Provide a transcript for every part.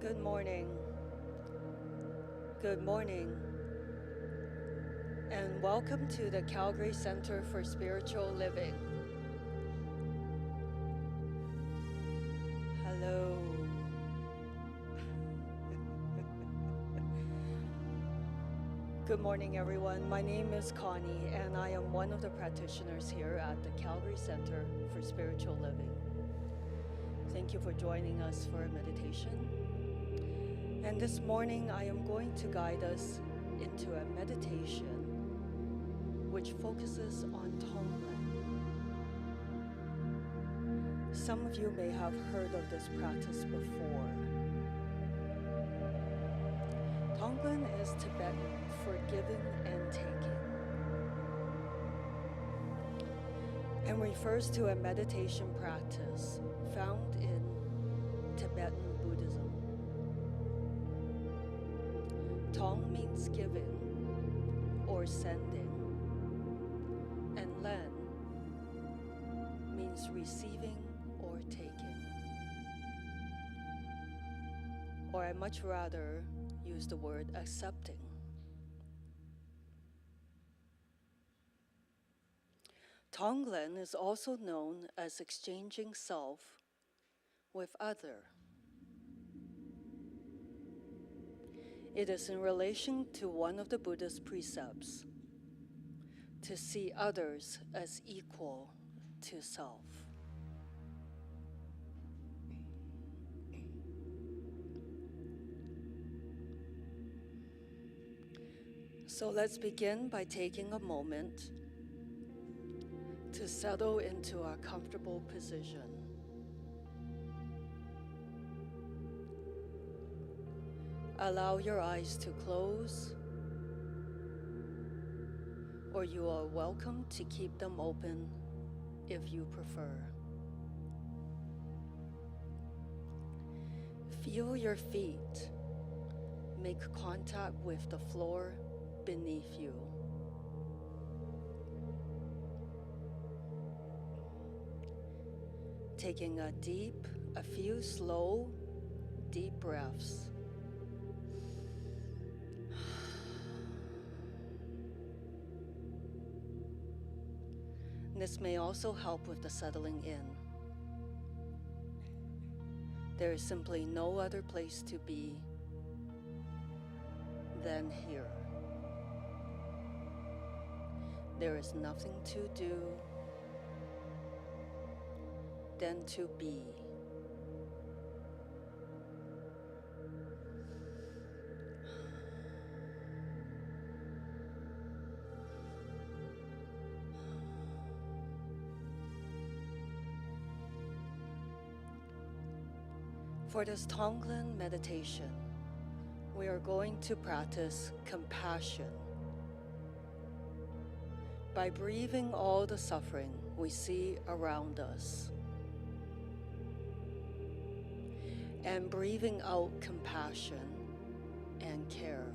Good morning. Good morning. And welcome to the Calgary Center for Spiritual Living. Hello. Good morning, everyone. My name is Connie, and I am one of the practitioners here at the Calgary Center for Spiritual Living. Thank you for joining us for meditation. And this morning, I am going to guide us into a meditation which focuses on Tonglen. Some of you may have heard of this practice before. Tonglen is Tibetan for giving and taking, and refers to a meditation practice found in Tibetan Buddhism. Tong means giving or sending, and Len means receiving or taking. Or I much rather use the word accepting. Tonglen is also known as exchanging self with other. It is in relation to one of the Buddha's precepts, to see others as equal to self. So let's begin by taking a moment to settle into a comfortable position. Allow your eyes to close, or you are welcome to keep them open if you prefer. Feel your feet make contact with the floor beneath you. Taking a few slow, deep breaths. This may also help with the settling in. There is simply no other place to be than here. There is nothing to do than to be. For this Tonglen meditation, we are going to practice compassion by breathing all the suffering we see around us and breathing out compassion and care.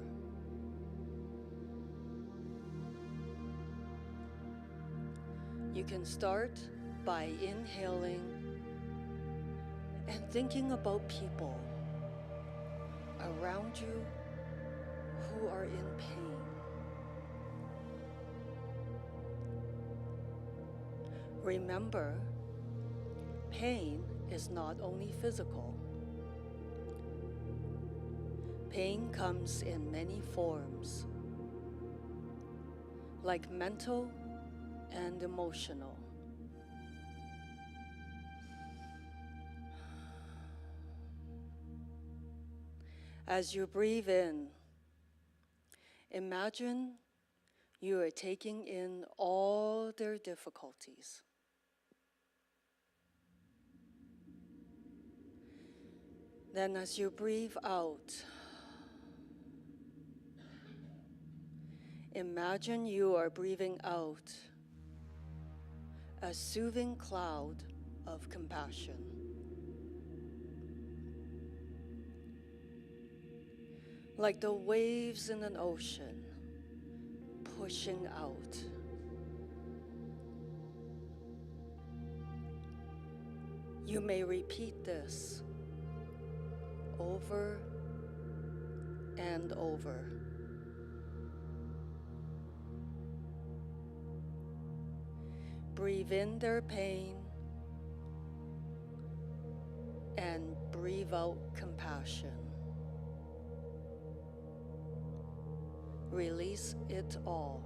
You can start by inhaling and thinking about people around you who are in pain. Remember, pain is not only physical. Pain comes in many forms, like mental and emotional. As you breathe in, imagine you are taking in all their difficulties. Then as you breathe out, imagine you are breathing out a soothing cloud of compassion. Like the waves in an ocean, pushing out. You may repeat this over and over. Breathe in their pain and breathe out compassion. Release it all.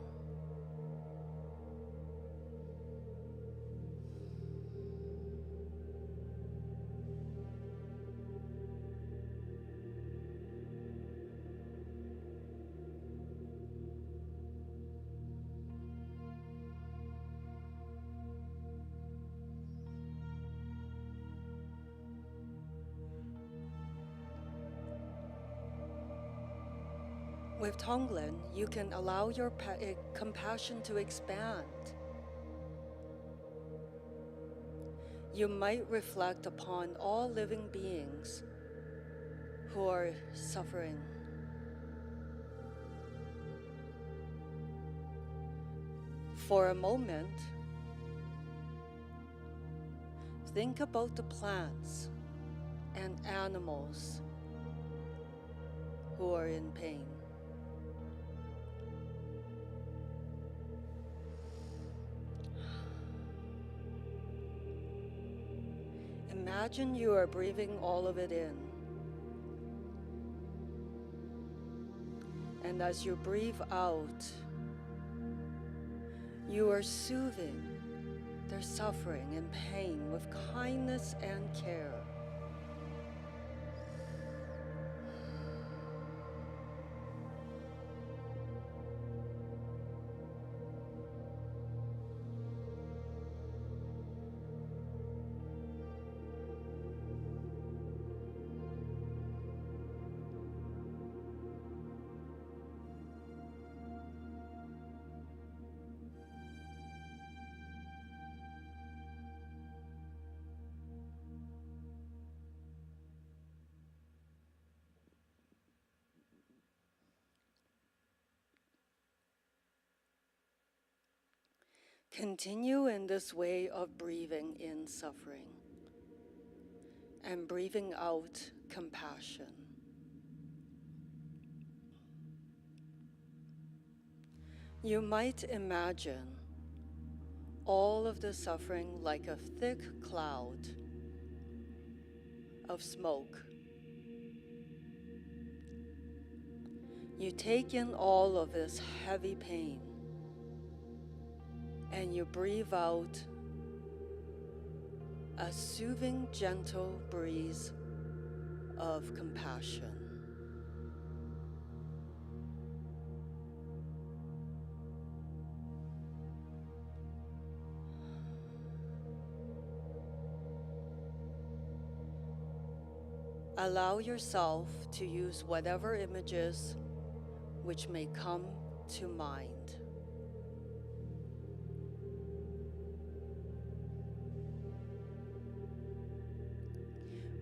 With Tonglen, you can allow your compassion to expand. You might reflect upon all living beings who are suffering. For a moment, think about the plants and animals who are in pain. Imagine you are breathing all of it in. And as you breathe out, you are soothing their suffering and pain with kindness and care. Continue in this way of breathing in suffering and breathing out compassion. You might imagine all of the suffering like a thick cloud of smoke. You take in all of this heavy pain and you breathe out a soothing, gentle breeze of compassion. Allow yourself to use whatever images which may come to mind.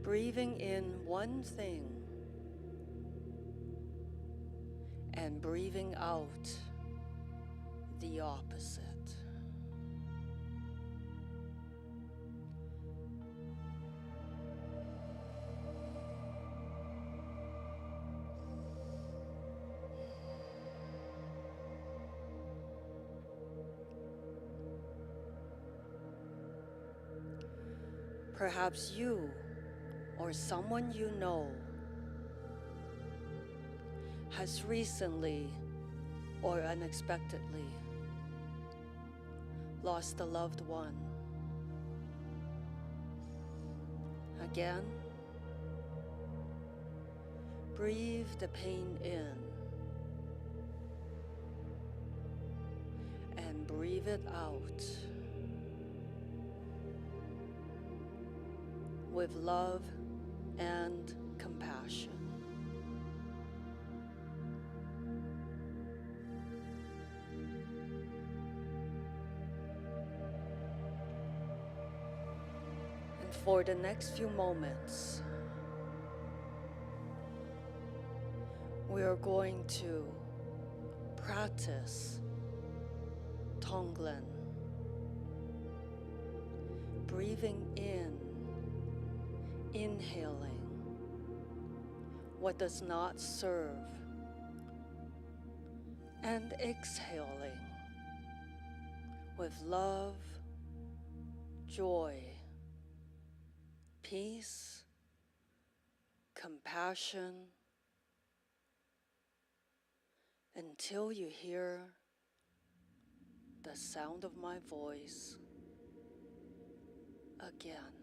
Breathing in one thing and breathing out the opposite. Perhaps you or someone you know has recently or unexpectedly lost a loved one. Again, breathe the pain in and breathe it out with love and compassion. And for the next few moments, we are going to practice Tonglen, breathing in, inhaling, what does not serve, and exhaling with love, joy, peace, compassion, until you hear the sound of my voice again.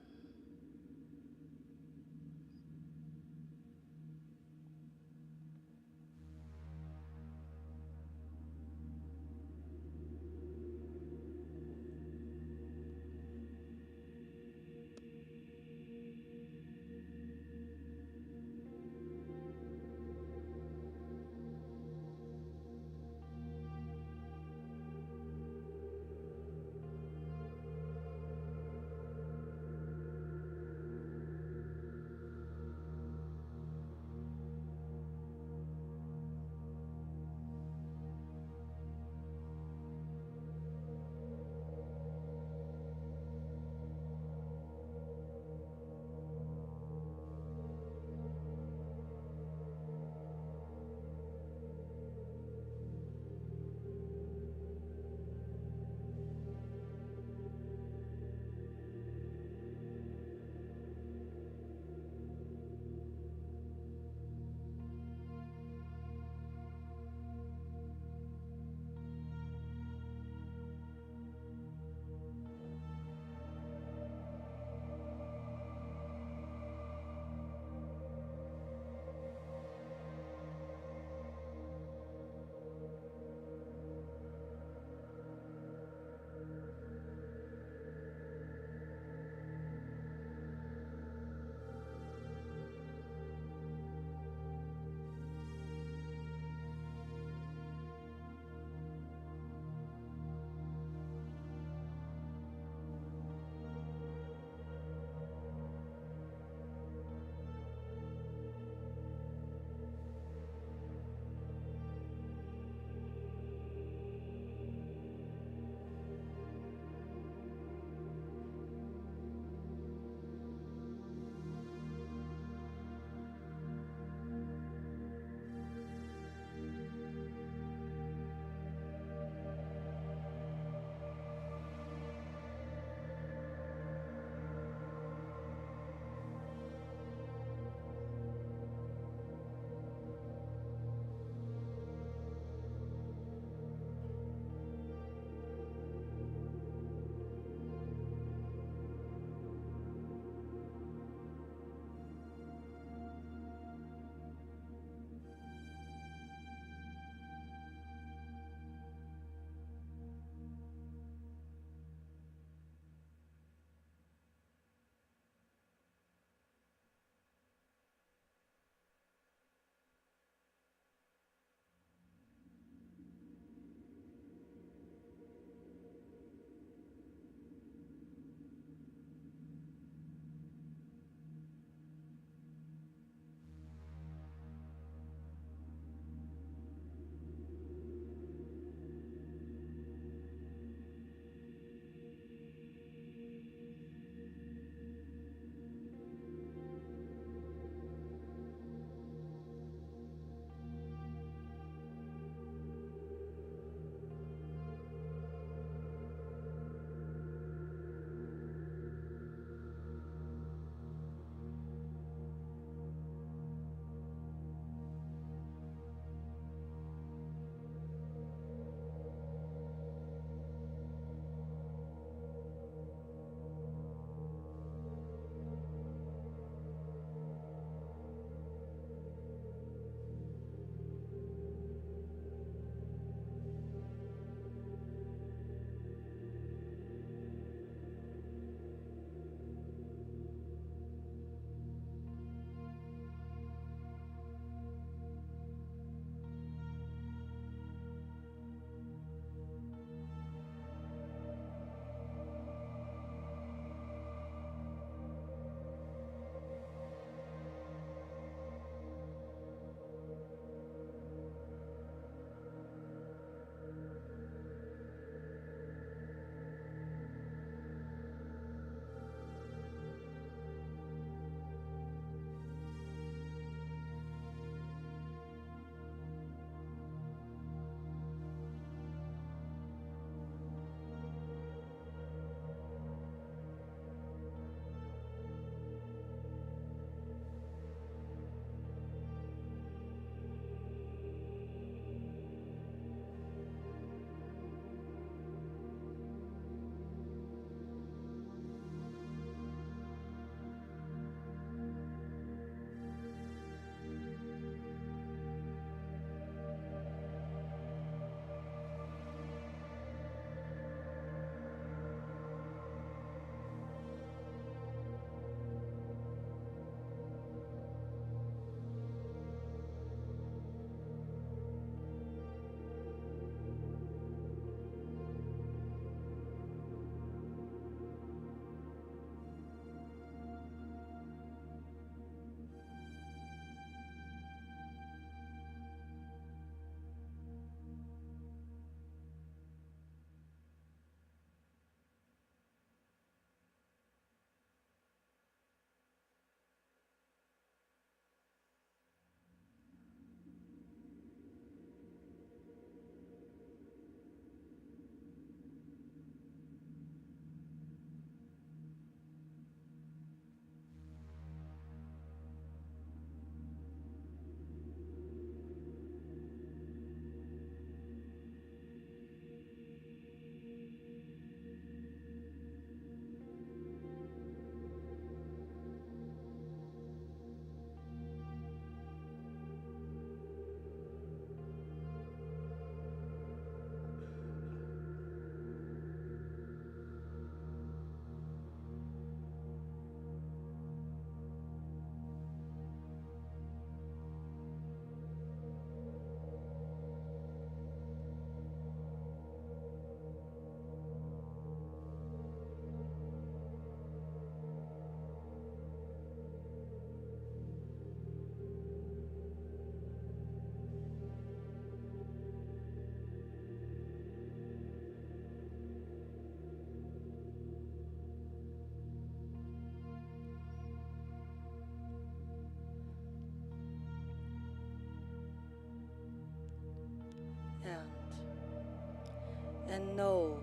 And know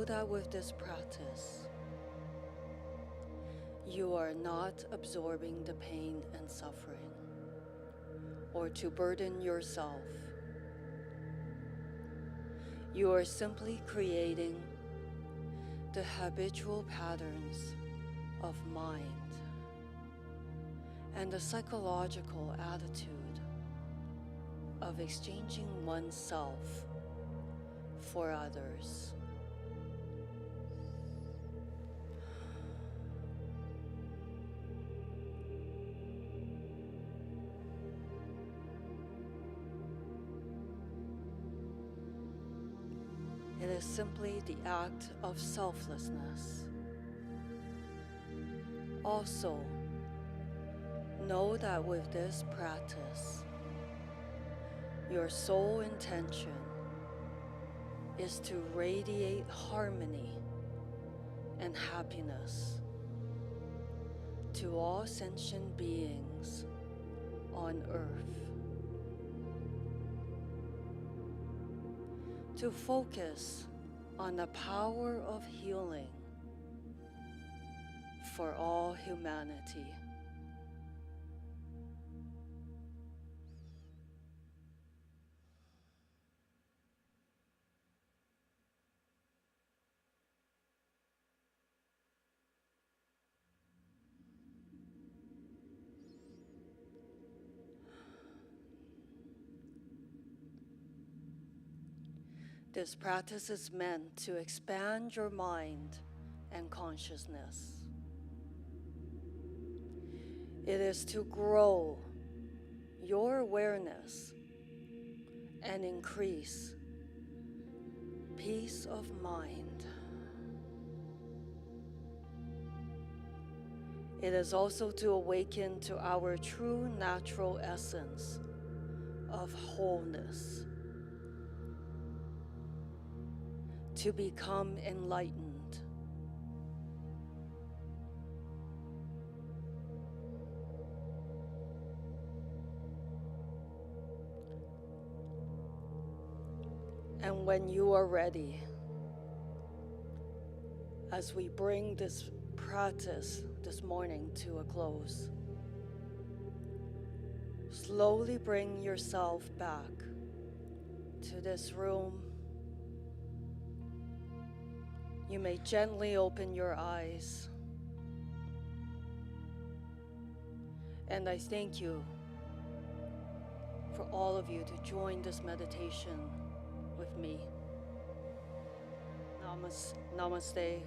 that with this practice, you are not absorbing the pain and suffering or to burden yourself. You are simply creating the habitual patterns of mind and the psychological attitude of exchanging oneself for others. It is simply the act of selflessness. Also, know that with this practice, your sole intention is to radiate harmony and happiness to all sentient beings on earth. To focus on the power of healing for all humanity. This practice is meant to expand your mind and consciousness. It is to grow your awareness and increase peace of mind. It is also to awaken to our true natural essence of wholeness, to become enlightened. And when you are ready, as we bring this practice this morning to a close, slowly bring yourself back to this room. You may gently open your eyes. And I thank you for all of you to join this meditation with me. Namaste.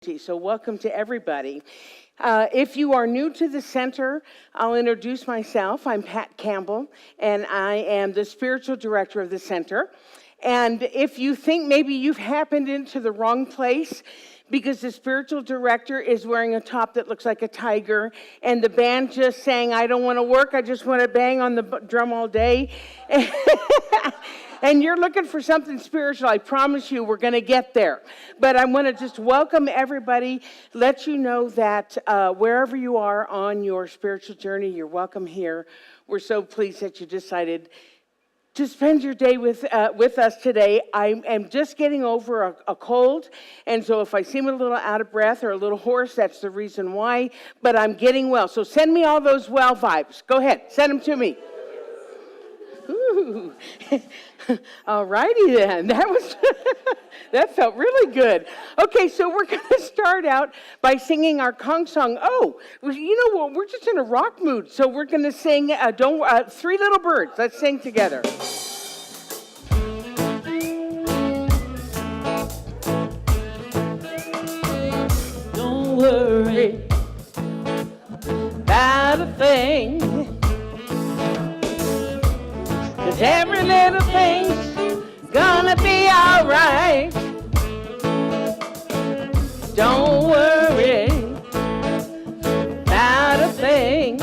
So welcome to everybody. If you are new to the center, I'll introduce myself. I'm Pat Campbell, and I am the spiritual director of the center. And if you think maybe you've happened into the wrong place because the spiritual director is wearing a top that looks like a tiger, and the band just sang, "I don't want to work, I just want to bang on the drum all day," and you're looking for something spiritual, I promise you we're going to get there. But I want to just welcome everybody, let you know that wherever you are on your spiritual journey, you're welcome here. We're so pleased that you decided to spend your day with us today. I am just getting over a cold, and so if I seem a little out of breath or a little hoarse, that's the reason why, but I'm getting well. So send me all those well vibes. Go ahead, send them to me. Ooh. All righty then. That felt really good. Okay, so we're going to start out by singing our conch song. Oh, you know what? We're just in a rock mood, so we're going to sing Three Little Birds. Let's sing together. Don't worry about a thing, 'cause every little thing's gonna be alright. Don't worry about a thing,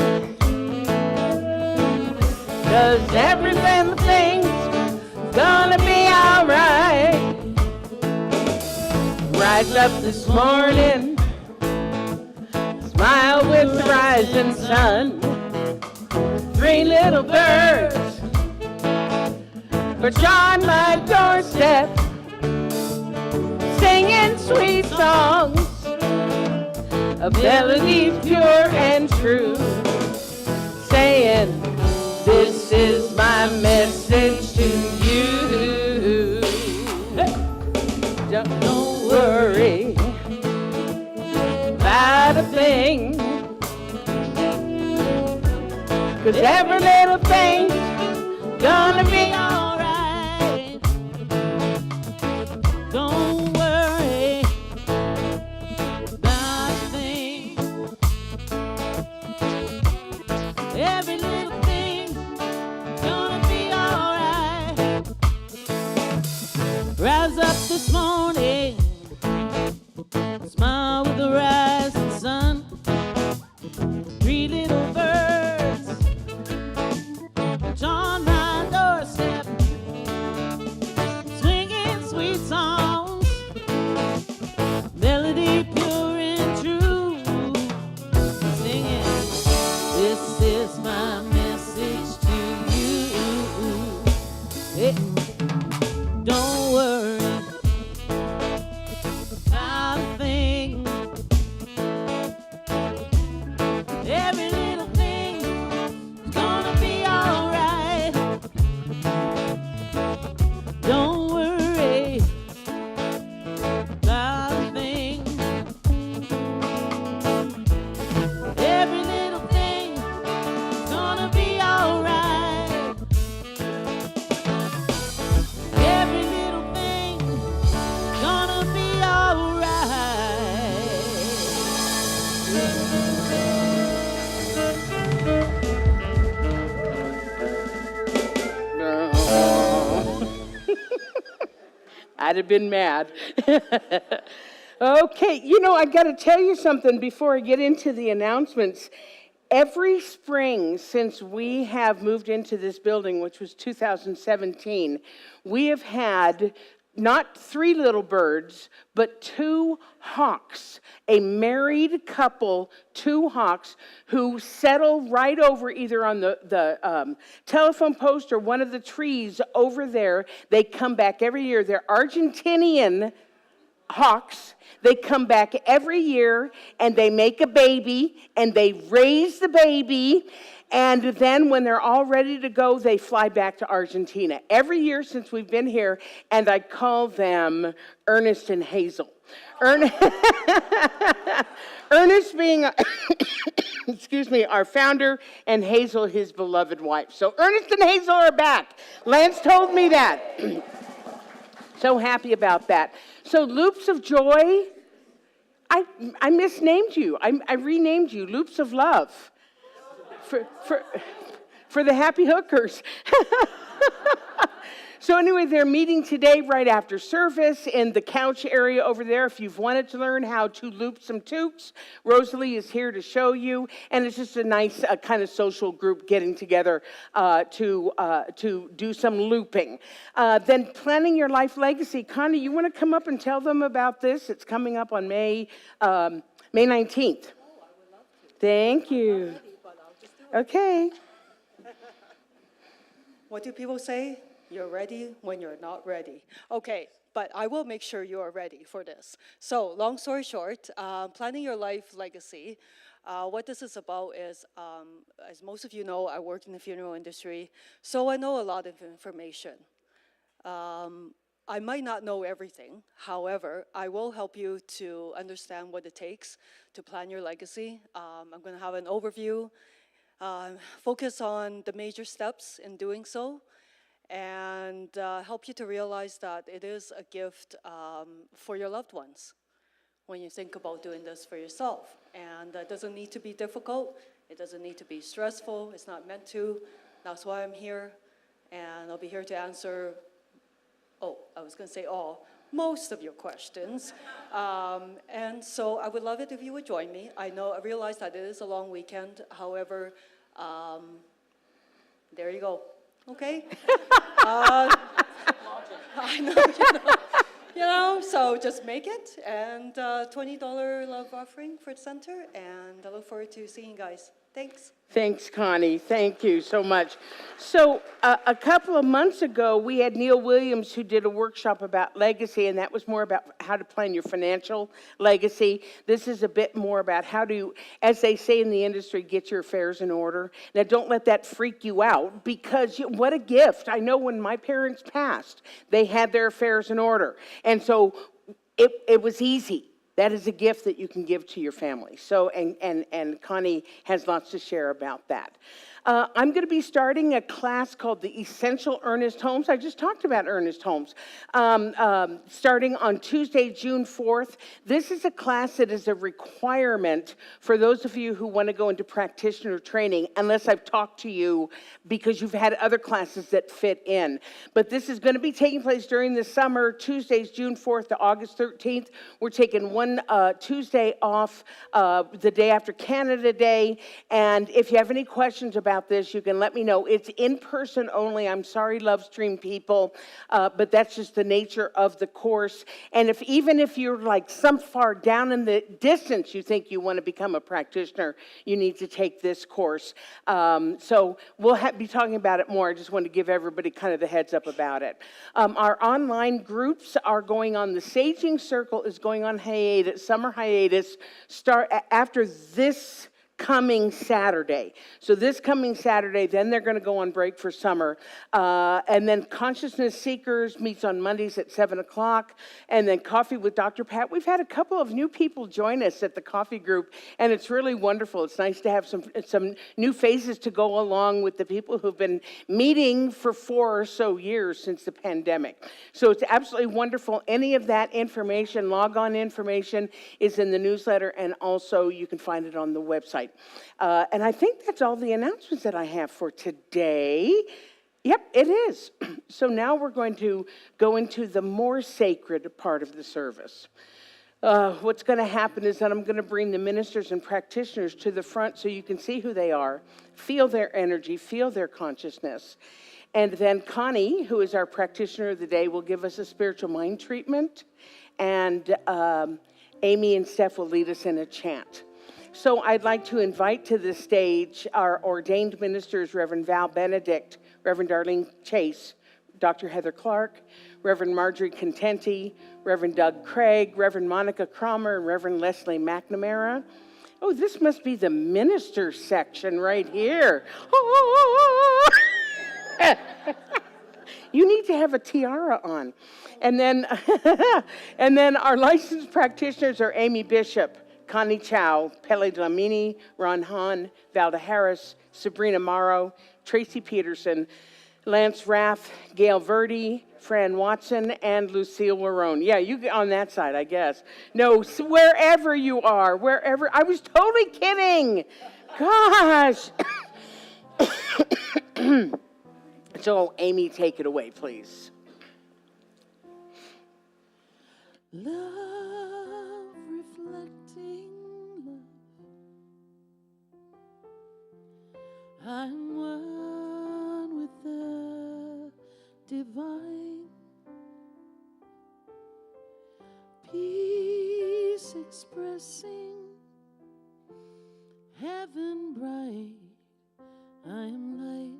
'cause every little thing's gonna be alright. Rise up this morning, smile with the rising sun. Three little birds perch on my doorstep, singing sweet songs of melodies pure and true, saying, this is my message to you. Don't worry about a thing, 'cause every little thing's gonna be alright. Don't worry about a thing. Every little thing's gonna be alright. Rise up this morning, smile with the rising sun. Three little birds on my doorstep, swinging sweet songs, melody pure and true, singing, this is my message to you. Hey, don't worry about a thing. Every little thing's gonna be alright. Don't worry about a thing. Every little thing's gonna be alright. Every little thing's gonna be alright. I'd have been mad. Okay, you know, I got to tell you something before I get into the announcements. Every spring since we have moved into this building, which was 2017, we have had not three little birds, but two hawks, a married couple, two hawks, who settle right over either on the telephone post or one of the trees over there. They come back every year. They're Argentinian hawks. They come back every year, and they make a baby, and they raise the baby, and then when they're all ready to go, they fly back to Argentina. Every year since we've been here, and I call them Ernest and Hazel. Ernest being, excuse me, our founder, and Hazel, his beloved wife. So Ernest and Hazel are back. Lance told me that. So happy about that. So Loops of Joy, I misnamed you. I renamed you Loops of Love for the happy hookers. So anyway, they're meeting today right after service in the couch area over there. If you've wanted to learn how to loop some toops, Rosalie is here to show you. And it's just a nice kind of social group getting together to do some looping. Then planning your life legacy. Connie, you want to come up and tell them about this? It's coming up on May 19th. Oh, I would love to. Thank you. Okay. What do people say? You're ready when you're not ready. Okay, but I will make sure you are ready for this. So, long story short, planning your life legacy. What this is about is, as most of you know, I work in the funeral industry, so I know a lot of information. I might not know everything. However, I will help you to understand what it takes to plan your legacy. I'm going to have an overview, focus on the major steps in doing so, and help you to realize that it is a gift for your loved ones when you think about doing this for yourself. And it doesn't need to be difficult. It doesn't need to be stressful. It's not meant to. That's why I'm here. And I'll be here to answer, most of your questions. And so I would love it if you would join me. I realize that it is a long weekend. However, there you go. Okay? I know, so just make it, and $20 love offering for the center, and I look forward to seeing you guys. Thanks. Thanks, Connie. Thank you so much. So a couple of months ago, we had Neil Williams who did a workshop about legacy, and that was more about how to plan your financial legacy. This is a bit more about how to, as they say in the industry, get your affairs in order. Now, don't let that freak you out, because what a gift. I know when my parents passed, they had their affairs in order. And so it was easy. That is a gift that you can give to your family. So, and Connie has lots to share about that. I'm going to be starting a class called the Essential Earnest Homes. I just talked about earnest homes. Starting on Tuesday, June 4th. This is a class that is a requirement for those of you who want to go into practitioner training, unless I've talked to you because you've had other classes that fit in. But this is going to be taking place during the summer, Tuesdays, June 4th to August 13th. We're taking one Tuesday off, the day after Canada Day. And if you have any questions about this, you can let me know. It's in person only. I'm sorry, Lovestream people, but that's just the nature of the course. And even if you're like some far down in the distance, you think you want to become a practitioner, you need to take this course. So we'll be talking about it more. I just want to give everybody kind of the heads up about it. Our online groups are going on. The Saging Circle is going on hiatus, summer hiatus, start after this coming Saturday. So this coming Saturday, then they're going to go on break for summer. And then Consciousness Seekers meets on Mondays at 7 o'clock. And then Coffee with Dr. Pat. We've had a couple of new people join us at the coffee group, and it's really wonderful. It's nice to have some new faces to go along with the people who've been meeting for 4 or so years since the pandemic. So it's absolutely wonderful. Any of that information, log-on information, is in the newsletter, and also you can find it on the website. And I think that's all the announcements that I have for today. Yep, it is. So now we're going to go into the more sacred part of the service. What's going to happen is that I'm going to bring the ministers and practitioners to the front so you can see who they are, feel their energy, feel their consciousness. And then Connie, who is our practitioner of the day, will give us a spiritual mind treatment. And Amy and Steph will lead us in a chant. So I'd like to invite to the stage our ordained ministers, Reverend Val Benedict, Reverend Darlene Chase, Dr. Heather Clark, Reverend Marjorie Contenti, Reverend Doug Craig, Reverend Monica Cromer, and Reverend Leslie McNamara. Oh, this must be the minister section right here. Oh! You need to have a tiara on. And then, and then our licensed practitioners are Amy Bishop, Connie Chow, Pele Dlamini, Ron Hahn, Valda Harris, Sabrina Morrow, Tracy Peterson, Lance Raff, Gail Verdi, Fran Watson, and Lucille Larone. Yeah, you get on that side, I guess. No, wherever you are, wherever. I was totally kidding. Gosh. So, Amy, take it away, please. Love reflecting love. I'm one with the divine. Peace expressing heaven bright. I am light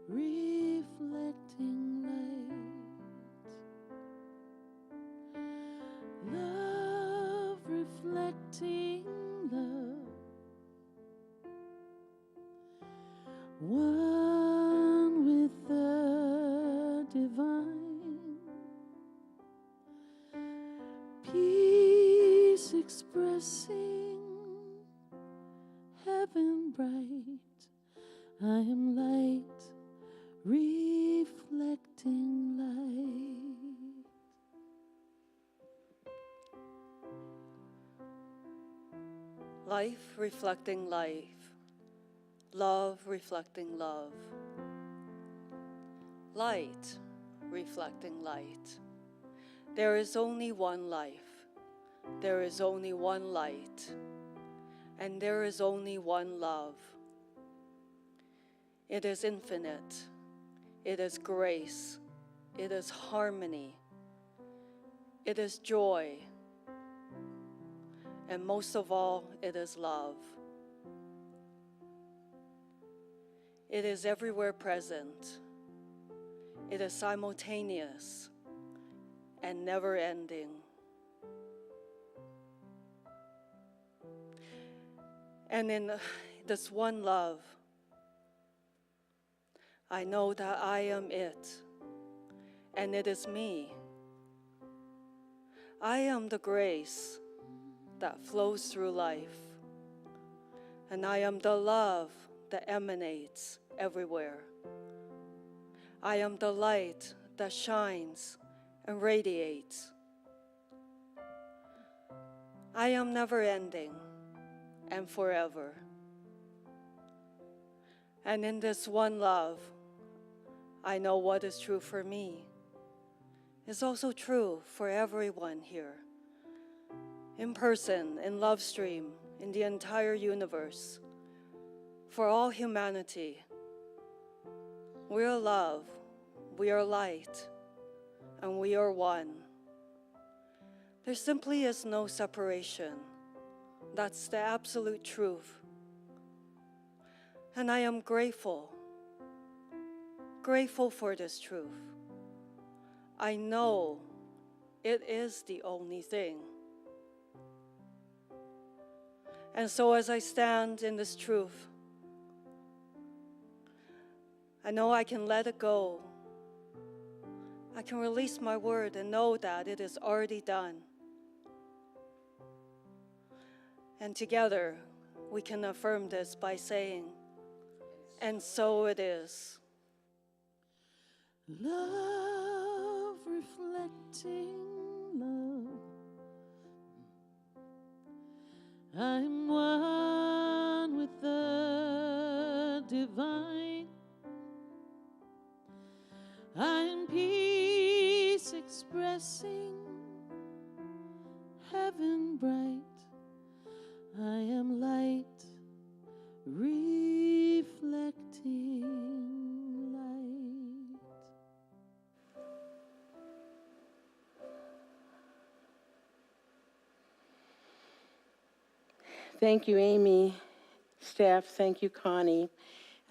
reflecting light. Love reflecting love. One with the divine. Peace expressing heaven bright. I am light reflecting light. Life reflecting life. Love reflecting love. Light reflecting light. There is only one life. There is only one light. And there is only one love. It is infinite. It is grace. It is harmony. It is joy. And most of all, it is love. It is everywhere present. It is simultaneous and never ending. And in this one love, I know that I am it, and it is me. I am the grace that flows through life, and I am the love that emanates everywhere. I am the light that shines and radiates. I am never ending and forever. And in this one love, I know what is true for me is also true for everyone here. In person, in Love Stream, in the entire universe, for all humanity. We are love, we are light, and we are one. There simply is no separation. That's the absolute truth. And I am grateful for this truth. I know it is the only thing. And so as I stand in this truth, I know I can let it go. I can release my word and know that it is already done. And together, we can affirm this by saying, and so it is. Love reflecting love. I'm one with the divine. I'm peace expressing heaven bright. I am light reflecting light. Thank you, Amy. Staff, thank you, Connie.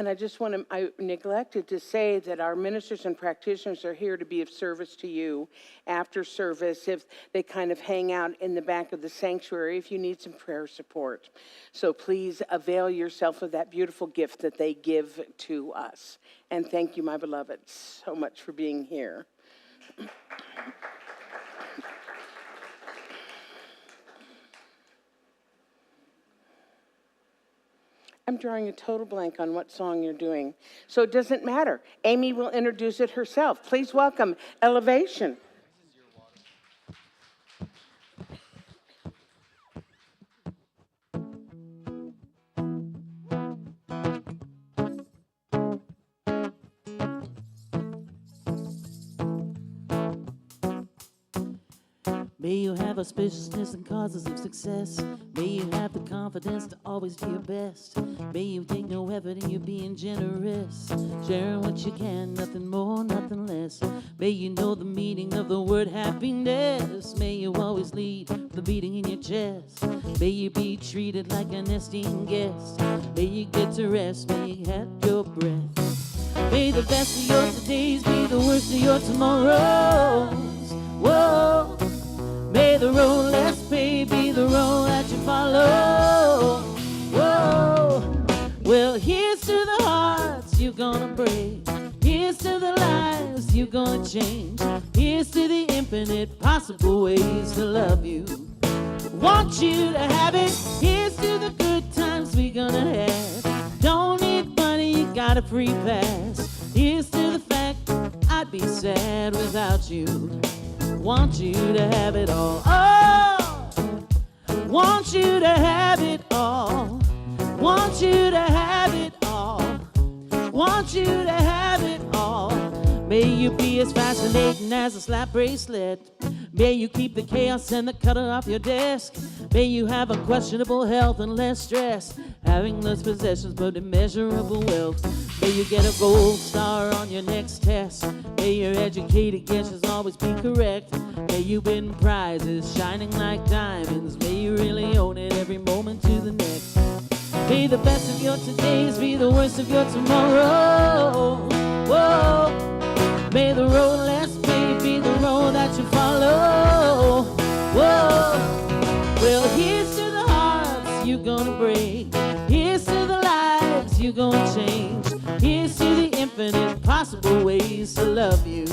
And I just want to, I neglected to say that our ministers and practitioners are here to be of service to you after service, if they kind of hang out in the back of the sanctuary if you need some prayer support. So please avail yourself of that beautiful gift that they give to us. And thank you, my beloveds, so much for being here. I'm drawing a total blank on what song you're doing. So it doesn't matter. Amy will introduce it herself. Please welcome Elevation. May you have auspiciousness and causes of success. May you have the confidence to always do your best. May you take no effort in you being generous, sharing what you can, nothing more, nothing less. May you know the meaning of the word happiness. May you always lead the beating in your chest. May you be treated like an esteemed guest. May you get to rest, may you have your breath. May the best of your todays be the worst of your tomorrows. Whoa. May the road less paved be the road that you follow. Whoa. Well, here's to the hearts you're gonna break. Here's to the lives you're gonna change. Here's to the infinite possible ways to love you. Want you to have it. Here's to the good times we're gonna have. Don't need money, you got a free pass. Here's to the fact I'd be sad without you. Want you to have it all. Oh, want you to have it all. Want you to have it all. Want you to have it all. May you be as fascinating as a slap bracelet. May you keep the chaos and the cutter off your desk. May you have unquestionable health and less stress, having less possessions but immeasurable wealth. May you get a gold star on your next test. May your educated guesses always be correct. May you win prizes shining like diamonds. May you really own it every moment to the next. May the best of your todays be the worst of your tomorrow. Whoa. May the road less paved be the road that you follow. Whoa. Well, here's to the hearts you're gonna break. Here's to the lives you're gonna change. Here's to the infinite possible ways to love you.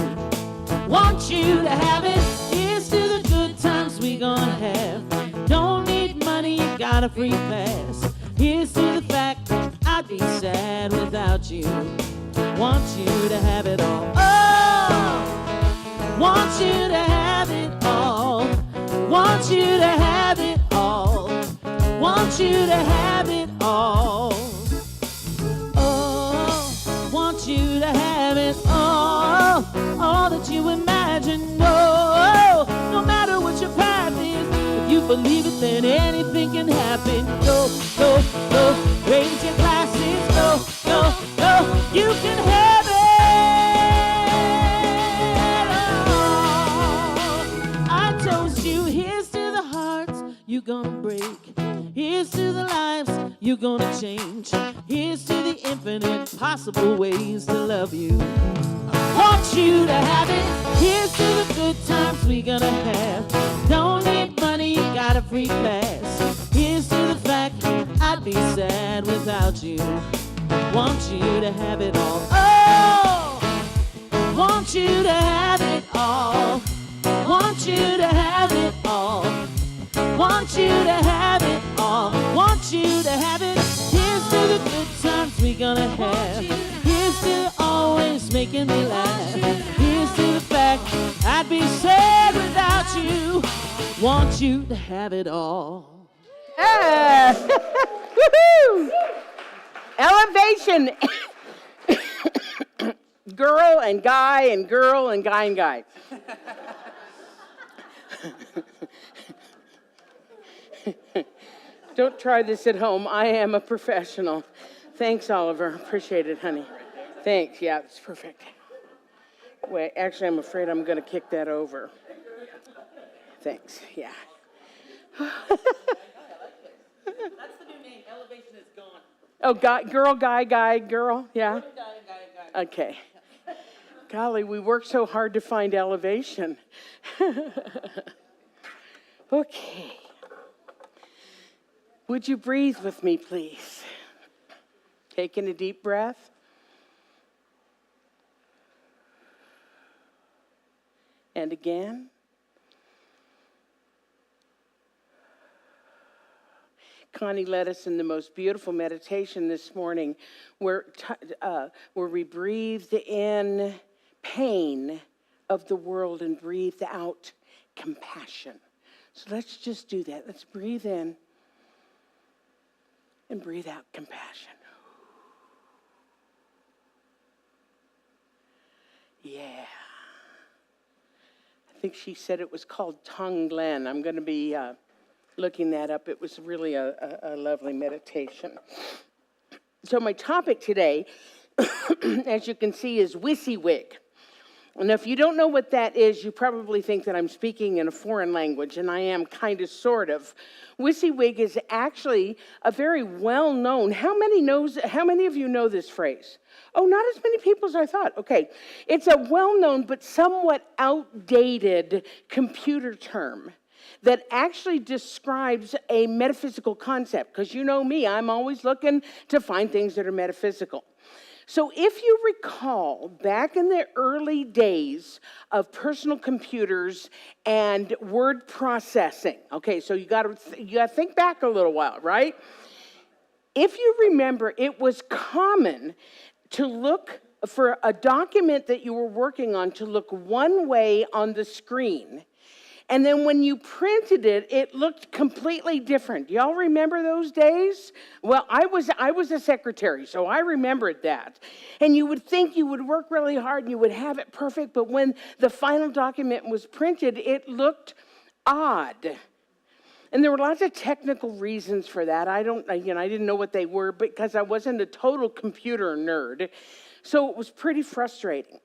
Want you to have it. Here's to the good times we gonna have. Don't need money, you got a free pass. Here's to the fact I'd be sad without you. Want you to have it all. Oh, want you to have it all. Want you to have it all. Want you to have it all. Oh, want you to have it all. All that you imagine. Oh, no matter what your path is, if you believe it, then anything can happen. Go, go, go. Raise your glasses. Go, go, go. You can have it. I toast you. Here's to the hearts you're gonna break. Here's to the lives you're gonna change. Here's to the infinite possible ways to love you. Want you to have it. Here's to the good times we gonna have. Don't need money, you got a free pass. Here's to the fact I'd be sad without you. Want you to have it all. Oh, want you to have it all. Want you to have it all. Want you to have it all. Want you to have it. Here's to the good times we gonna have. Here's to always making me laugh. Here's to the fact I'd be sad without you. Want you to have it all. Yeah. Woohoo! Elevation. Girl and guy and girl and guy and guy. Don't try this at home. I am a professional. Thanks, Oliver. Appreciate it, honey. Thanks. Yeah, it's perfect. Wait, actually, I'm afraid I'm going to kick that over. Thanks. Yeah. That's the new name. Elevation is gone. Oh, girl, guy, girl. Yeah. Guy. Okay. Golly, we worked so hard to find elevation. Okay. Would you breathe with me, please? Taking a deep breath. And again. Connie led us in the most beautiful meditation this morning where we breathed in pain of the world and breathed out compassion. So let's just do that. Let's breathe in and breathe out compassion. Yeah. I think she said it was called Tongue Glen. I'm going to be looking that up. It was really a lovely meditation. So my topic today, as you can see, is WYSIWYG. And if you don't know what that is, you probably think that I'm speaking in a foreign language, and I am kind of, sort of. WYSIWYG is actually a very well-known, how many of you know this phrase? Oh, not as many people as I thought. Okay. It's a well-known but somewhat outdated computer term that actually describes a metaphysical concept. Because you know me, I'm always looking to find things that are metaphysical. So if you recall, back in the early days of personal computers and word processing, okay, so you got to think back a little while, right? If you remember, it was common to look for a document that you were working on to look one way on the screen. And then when you printed it, it looked completely different. Y'all remember those days? Well, I was a secretary, so I remembered that. And you would think you would work really hard and you would have it perfect, but when the final document was printed, it looked odd. And there were lots of technical reasons for that. I didn't know what they were because I wasn't a total computer nerd. So it was pretty frustrating.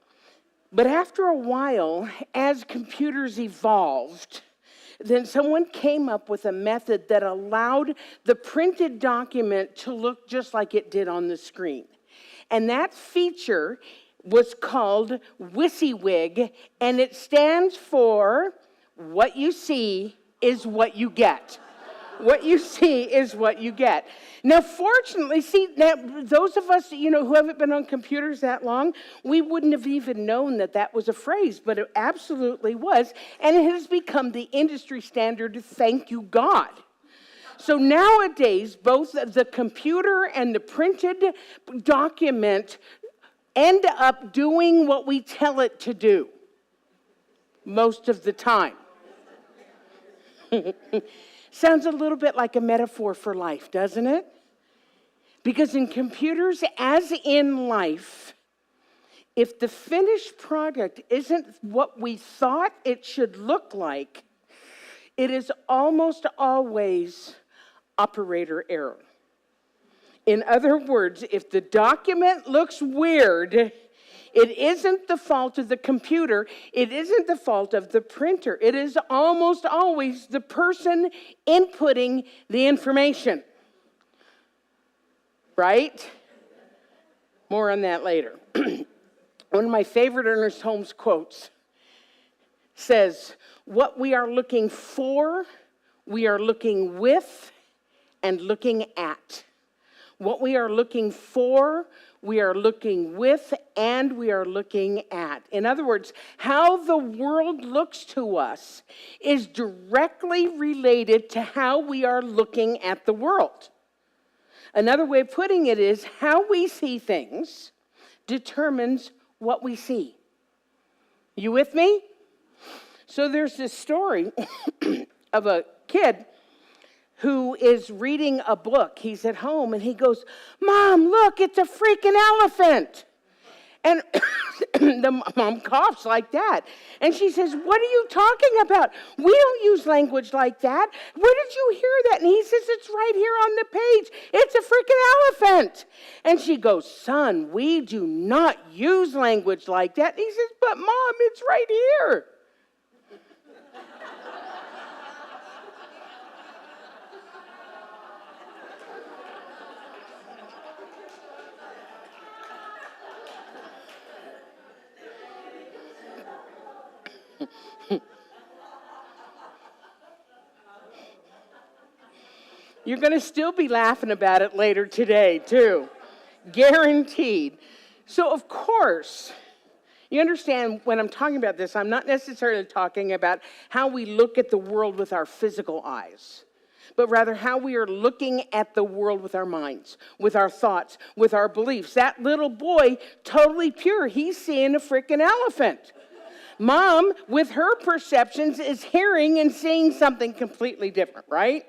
But after a while, as computers evolved, then someone came up with a method that allowed the printed document to look just like it did on the screen. And that feature was called WYSIWYG, and it stands for what you see is what you get. What you see is what you get. Now, fortunately, those of us, who haven't been on computers that long, we wouldn't have even known that that was a phrase, but it absolutely was, and it has become the industry standard, thank you, God. So nowadays, both the computer and the printed document end up doing what we tell it to do most of the time. Sounds a little bit like a metaphor for life, doesn't it? Because in computers, as in life, if the finished product isn't what we thought it should look like, it is almost always operator error. In other words, if the document looks weird, it isn't the fault of the computer. It isn't the fault of the printer. It is almost always the person inputting the information. Right? More on that later. One of my favorite Ernest Holmes quotes says, "What we are looking for, we are looking with and looking at. What we are looking for, we are looking with and we are looking at." In other words, how the world looks to us is directly related to how we are looking at the world. Another way of putting it is how we see things determines what we see. You with me? So there's this story of a kid who is reading a book. He's at home and he goes, "Mom, look, it's a freaking elephant." And the mom coughs like that. And she says, "What are you talking about? We don't use language like that. Where did you hear that?" And he says, "It's right here on the page. It's a freaking elephant." And she goes, "Son, we do not use language like that." And he says, "But Mom, it's right here." You're going to still be laughing about it later today, too. Guaranteed. So, of course, you understand when I'm talking about this, I'm not necessarily talking about how we look at the world with our physical eyes. but rather how we are looking at the world with our minds, with our thoughts, with our beliefs. That little boy, totally pure, he's seeing a freaking elephant. Mom, with her perceptions, is hearing and seeing something completely different, right?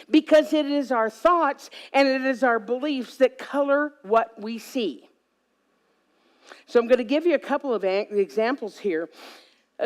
Because it is our thoughts and it is our beliefs that color what we see. So I'm going to give you a couple of examples here.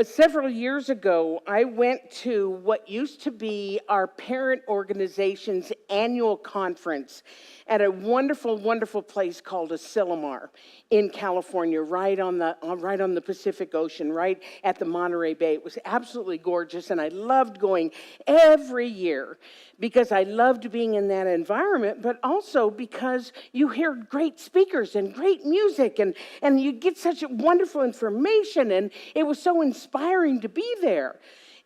Several years ago, I went to what used to be our parent organization's annual conference at a wonderful, wonderful place called Asilomar in California, right on the Pacific Ocean, right at the Monterey Bay. It was absolutely gorgeous, and I loved going every year because I loved being in that environment, but also because you hear great speakers and great music, and you get such wonderful information, and it was so inspiring to be there.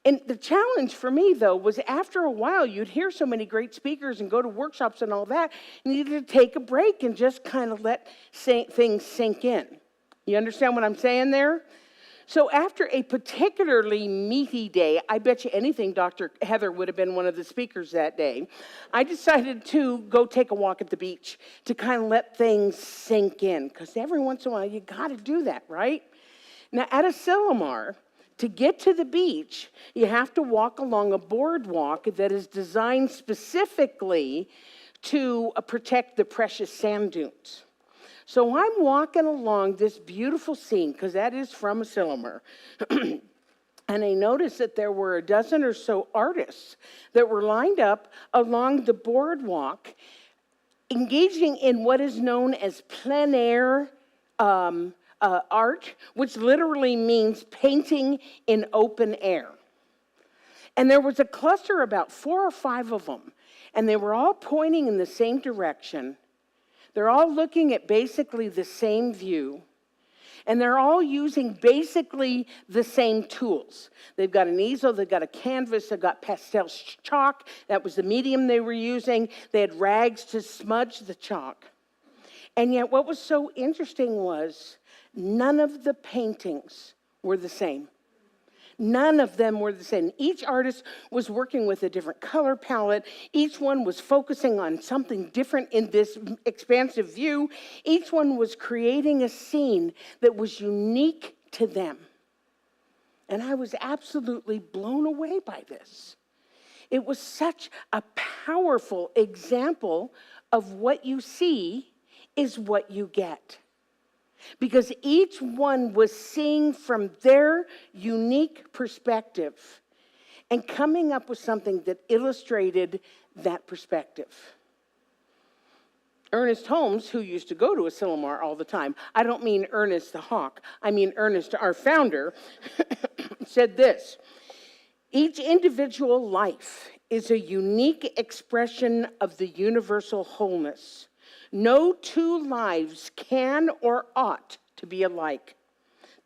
And the challenge for me, though, was after a while, you'd hear so many great speakers and go to workshops and all that, you needed to take a break and just kind of let things sink in. You understand what I'm saying there? So after a particularly meaty day, I bet you anything Dr. Heather would have been one of the speakers that day, I decided to go take a walk at the beach to kind of let things sink in. Because every once in a while, you got to do that, right? Now, at Asilomar, to get to the beach, you have to walk along a boardwalk that is designed specifically to protect the precious sand dunes. So I'm walking along this beautiful scene, because that is from Asilomar, and I noticed that there were a dozen or so artists that were lined up along the boardwalk, engaging in what is known as plein air art, which literally means painting in open air. And there was a cluster, about 4 or 5 of them, and they were all pointing in the same direction. They're all looking at basically the same view, and they're all using basically the same tools. They've got an easel, they've got a canvas, they've got pastel chalk. That was the medium they were using. They had rags to smudge the chalk. And yet what was so interesting was none of the paintings were the same. None of them were the same. Each artist was working with a different color palette. Each one was focusing on something different in this expansive view. Each one was creating a scene that was unique to them. And I was absolutely blown away by this. It was such a powerful example of what you see is what you get. Because each one was seeing from their unique perspective and coming up with something that illustrated that perspective. Ernest Holmes, who used to go to Asilomar all the time, I don't mean Ernest the Hawk, I mean Ernest, our founder, said this: each individual life is a unique expression of the universal wholeness. No 2 lives can or ought to be alike.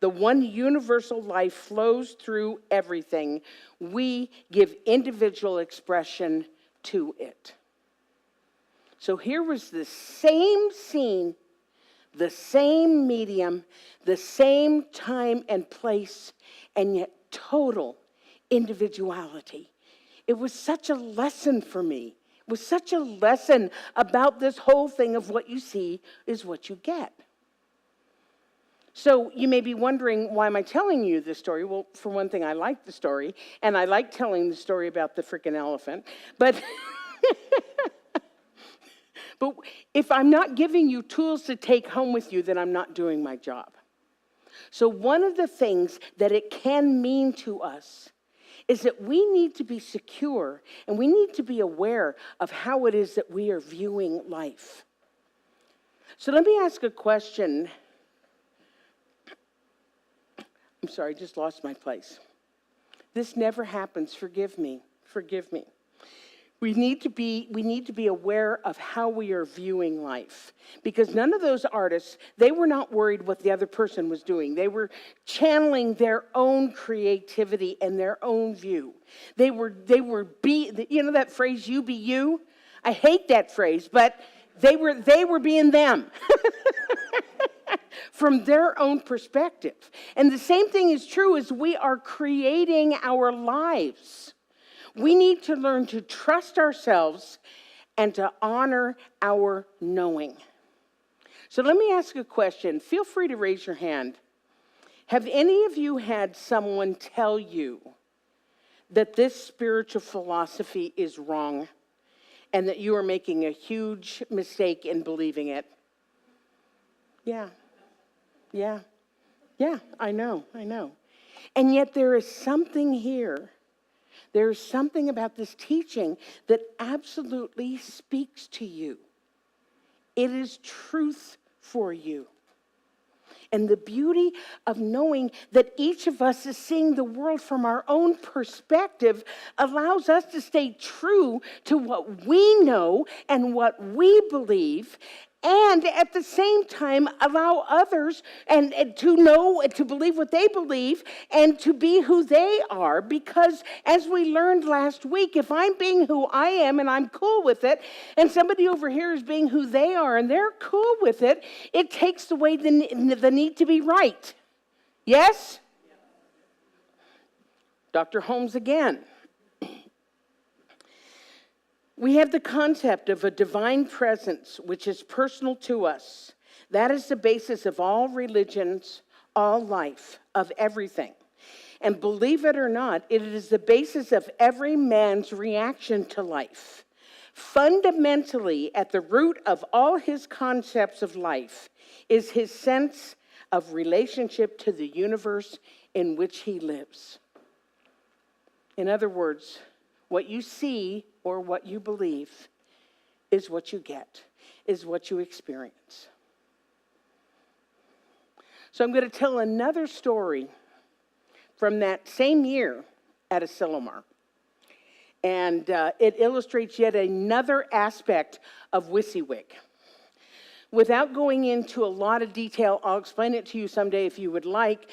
The one universal life flows through everything. We give individual expression to it. So here was the same scene, the same medium, the same time and place, and yet total individuality. It was such a lesson for me. It was such a lesson about this whole thing of what you see is what you get. So you may be wondering, why am I telling you this story? Well, for one thing, I like the story, and I like telling the story about the freaking elephant. But, but if I'm not giving you tools to take home with you, then I'm not doing my job. So one of the things that it can mean to us is that we need to be secure and we need to be aware of how it is that we are viewing life. So let me ask a question. I'm sorry, I just lost my place. This never happens. Forgive me. Forgive me. We need to be aware of how we are viewing life, because none of those artists, they were not worried what the other person was doing. They were channeling their own creativity and their own view. They were you know that phrase, you be you? I hate that phrase, but they were being them. From their own perspective. And the same thing is true as we are creating our lives. We need to learn to trust ourselves and to honor our knowing. So let me ask a question. Feel free to raise your hand. Have any of you had someone tell you that this spiritual philosophy is wrong and that you are making a huge mistake in believing it? Yeah, I know. And yet there is something here. There is something about this teaching that absolutely speaks to you. It is truth for you. And the beauty of knowing that each of us is seeing the world from our own perspective allows us to stay true to what we know and what we believe, and at the same time allow others and to know, to believe what they believe, and to be who they are. Because as we learned last week, if I'm being who I am and I'm cool with it, and somebody over here is being who they are and they're cool with it, it takes away the need to be right. Yes? Dr. Holmes again. We have the concept of a divine presence which is personal to us. That is the basis of all religions, all life, of everything. And believe it or not, it is the basis of every man's reaction to life. Fundamentally, at the root of all his concepts of life is his sense of relationship to the universe in which he lives. In other words, what you see or what you believe is what you get, is what you experience. So I'm going to tell another story from that same year at Asilomar. And it illustrates yet another aspect of WYSIWYG. Without going into a lot of detail, I'll explain it to you someday if you would like.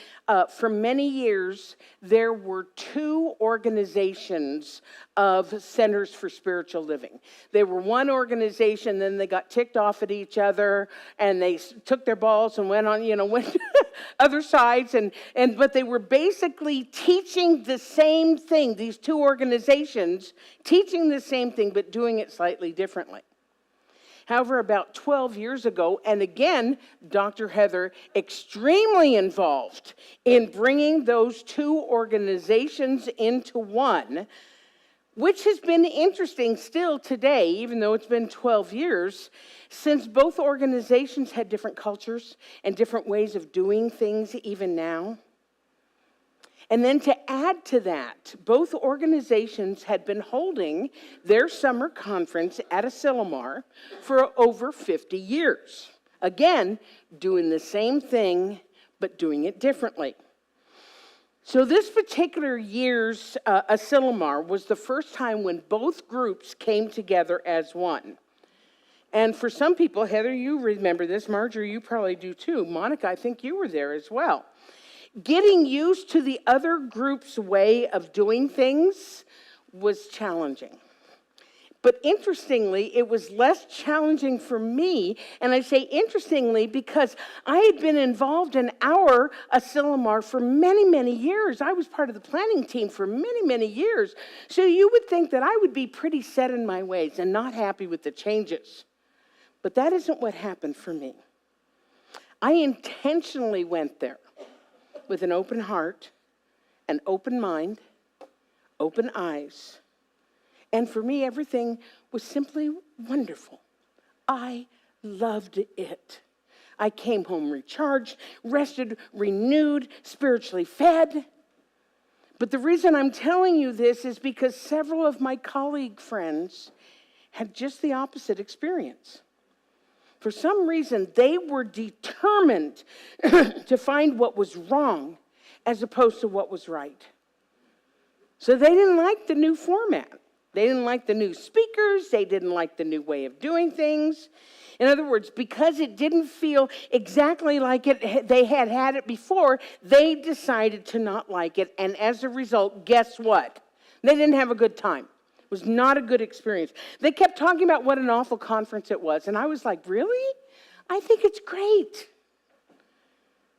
For many years, there were two organizations of Centers for Spiritual Living. They were one organization, then they got ticked off at each other, and they took their balls and went on, went other sides, but they were basically teaching the same thing, these two organizations, teaching the same thing, but doing it slightly differently. However, about 12 years ago, and again, Dr. Heather extremely involved in bringing those two organizations into one, which has been interesting still today, even though it's been 12 years, since both organizations had different cultures and different ways of doing things even now. And then to add to that, both organizations had been holding their summer conference at Asilomar for over 50 years. Again, doing the same thing, but doing it differently. So this particular year's Asilomar was the first time when both groups came together as one. And for some people, Heather, you remember this. Marjorie, you probably do too. Monica, I think you were there as well. Getting used to the other group's way of doing things was challenging. But interestingly, it was less challenging for me, and I say interestingly because I had been involved in our Asilomar for many, many years. I was part of the planning team for many, many years. So you would think that I would be pretty set in my ways and not happy with the changes. But that isn't what happened for me. I intentionally went there with an open heart, an open mind, open eyes. And for me, everything was simply wonderful. I loved it. I came home recharged, rested, renewed, spiritually fed. But the reason I'm telling you this is because several of my colleague friends had just the opposite experience. For some reason, they were determined to find what was wrong as opposed to what was right. So they didn't like the new format. They didn't like the new speakers. They didn't like the new way of doing things. In other words, because it didn't feel exactly like they had it before, they decided to not like it. And as a result, guess what? They didn't have a good time. It was not a good experience. They kept talking about what an awful conference it was. And I was like, really? I think it's great.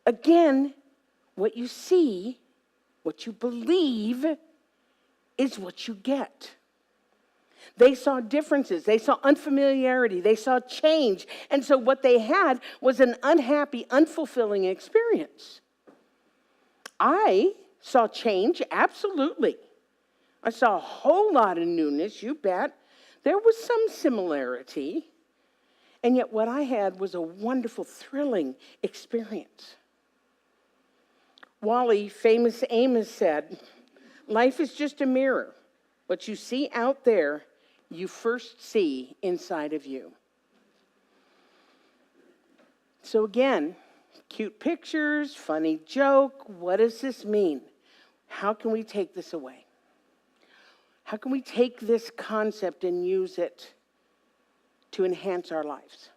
Again, what you see, what you believe, is what you get. They saw differences. They saw unfamiliarity. They saw change. And so what they had was an unhappy, unfulfilling experience. I saw change, absolutely. I saw a whole lot of newness, you bet. There was some similarity. And yet what I had was a wonderful, thrilling experience. Wally, famous Amos, said, life is just a mirror. What you see out there, you first see inside of you. So again, cute pictures, funny joke. What does this mean? How can we take this away? How can we take this concept and use it to enhance our lives?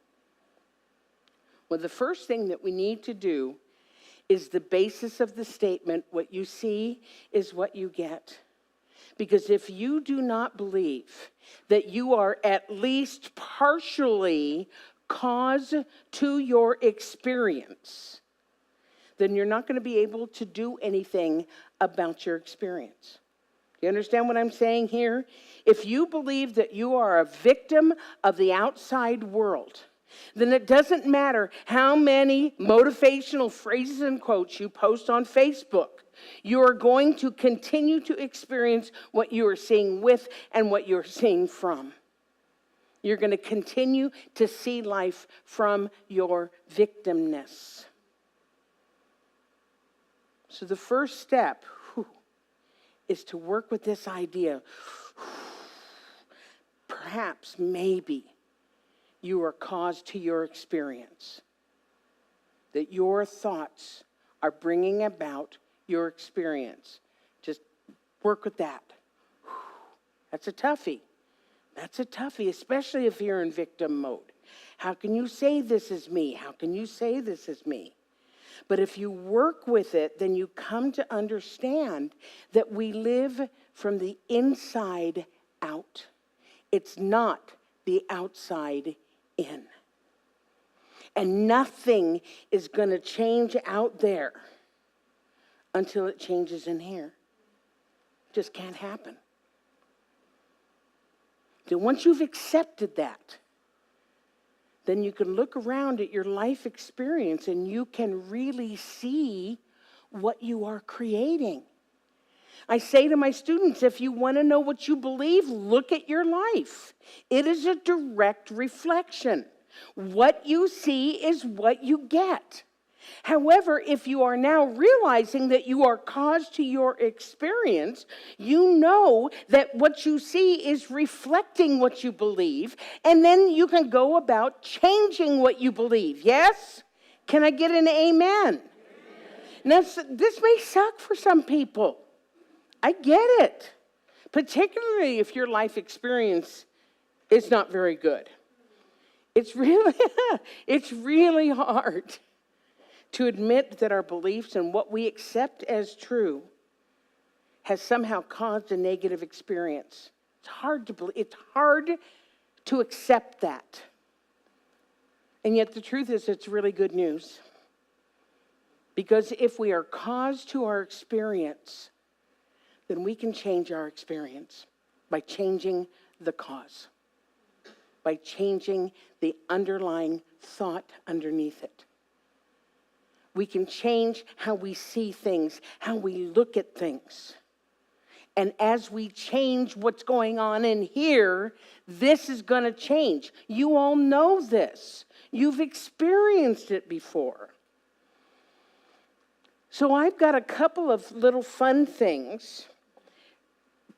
Well, the first thing that we need to do is the basis of the statement, what you see is what you get. Because if you do not believe that you are at least partially cause to your experience, then you're not going to be able to do anything about your experience. You understand what I'm saying here? If you believe that you are a victim of the outside world, then it doesn't matter how many motivational phrases and quotes you post on Facebook. You are going to continue to experience what you are seeing with and what you're seeing from. You're going to continue to see life from your victimness. So the first step is to work with this idea. Perhaps, maybe, you are cause to your experience. That your thoughts are bringing about your experience. Just work with that. That's a toughie. That's a toughie, especially if you're in victim mode. How can you say this is me? How can you say this is me? But if you work with it, then you come to understand that we live from the inside out. It's not the outside in. And nothing is going to change out there until it changes in here. Just can't happen. So once you've accepted that, then you can look around at your life experience and you can really see what you are creating. I say to my students, if you want to know what you believe, look at your life. It is a direct reflection. What you see is what you get. However, if you are now realizing that you are cause to your experience, you know that what you see is reflecting what you believe, and then you can go about changing what you believe. Yes? Can I get an amen? Now, this may suck for some people. I get it. Particularly if your life experience is not very good. It's really hard to admit that our beliefs and what we accept as true has somehow caused a negative experience. It's hard to believe. It's hard to accept that. And yet the truth is, it's really good news. Because if we are cause to our experience, then we can change our experience by changing the cause, by changing the underlying thought underneath it. We can change how we see things, how we look at things. And as we change what's going on in here, this is going to change. You all know this. You've experienced it before. So I've got a couple of little fun things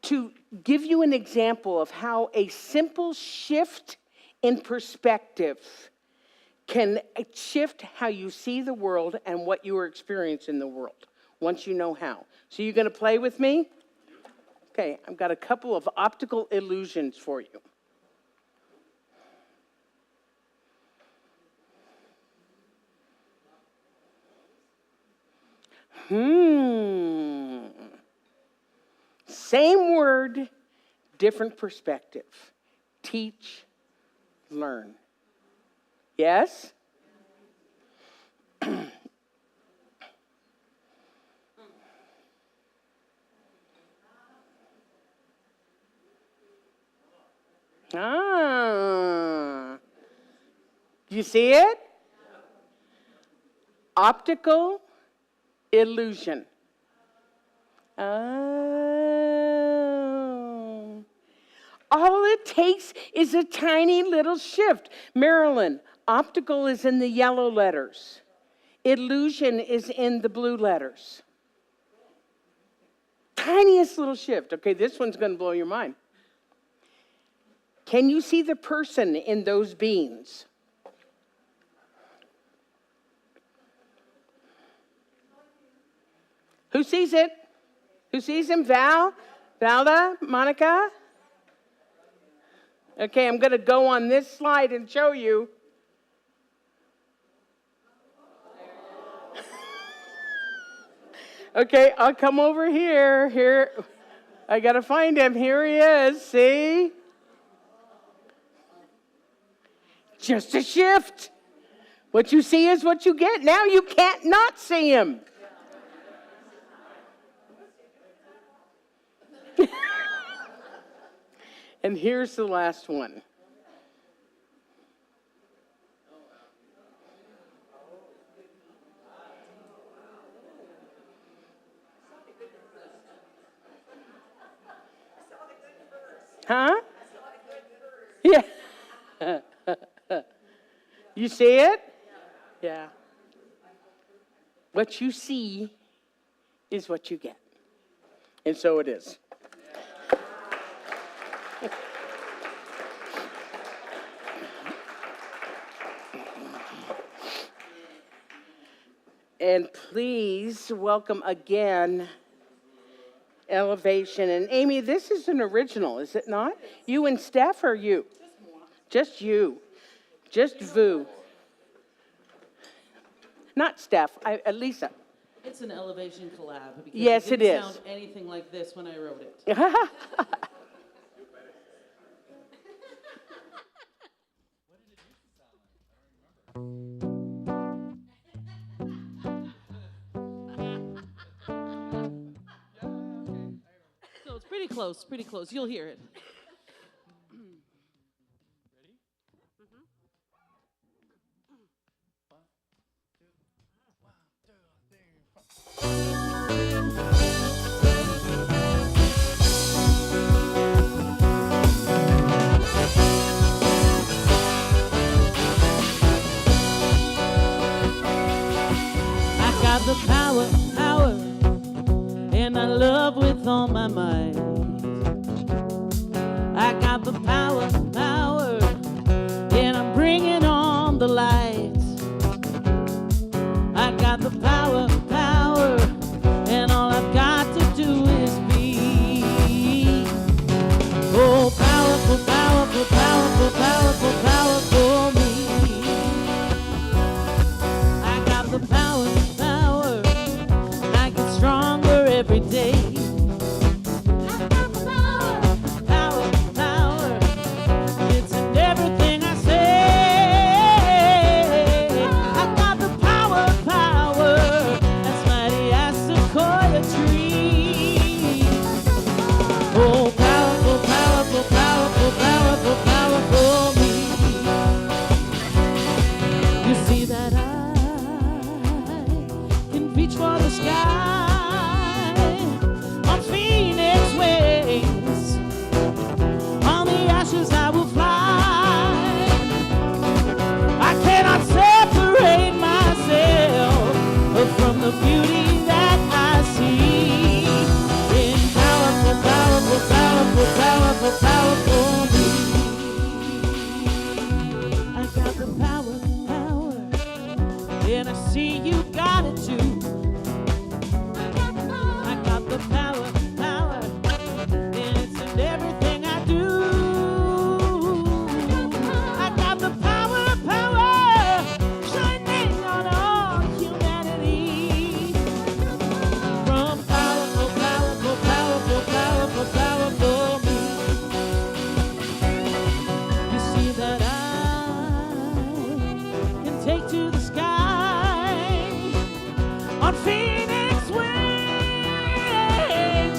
to give you an example of how a simple shift in perspective can shift how you see the world and what you are experiencing in the world, once you know how. So you're going to play with me? Okay, I've got a couple of optical illusions for you. Same word, different perspective. Teach, learn. Yes? Ah. You see it? Optical illusion. Oh. All it takes is a tiny little shift. Marilyn, optical is in the yellow letters. Illusion is in the blue letters. Tiniest little shift. Okay, this one's going to blow your mind. Can you see the person in those beans? Who sees it? Who sees him? Val? Valda? Monica? Okay, I'm going to go on this slide and show you. Okay, I'll come over here. Here, I got to find him. Here he is. See? Just a shift. What you see is what you get. Now you can't not see him. And here's the last one. Huh? Yeah. You see it? Yeah. What you see is what you get. And so it is. And please welcome again Elevation. And Amy, this is an original, is it not? You and Steph, or you? Just you. Just Vu. Not Steph, Lisa. It's an Elevation collab. Because Yes, it it didn't is. sound anything like this when I wrote it. So it's pretty close, pretty close. You'll hear it. I got the power, and I love with all my might. I got the power, and I'm bringing on the light. I got the power, and all I've got to do is be. Oh, powerful, powerful, powerful, powerful, powerful me. I got the power, I get stronger every day. It's in everything I say. I got the power, that's mighty as sequoia tree. Oh, powerful, powerful, powerful, powerful, powerful me. You see that I can reach for the sky on phoenix wings. On the ashes I will fly. I cannot separate myself from the beauty that I see in powerful, powerful, powerful, powerful, powerful me. I got the power, and I see you got it too. I got the power, and it's in everything I do. I got the power, shining on all humanity. From powerful, powerful, powerful, powerful, powerful me. You see that I can take to the sky on phoenix wings.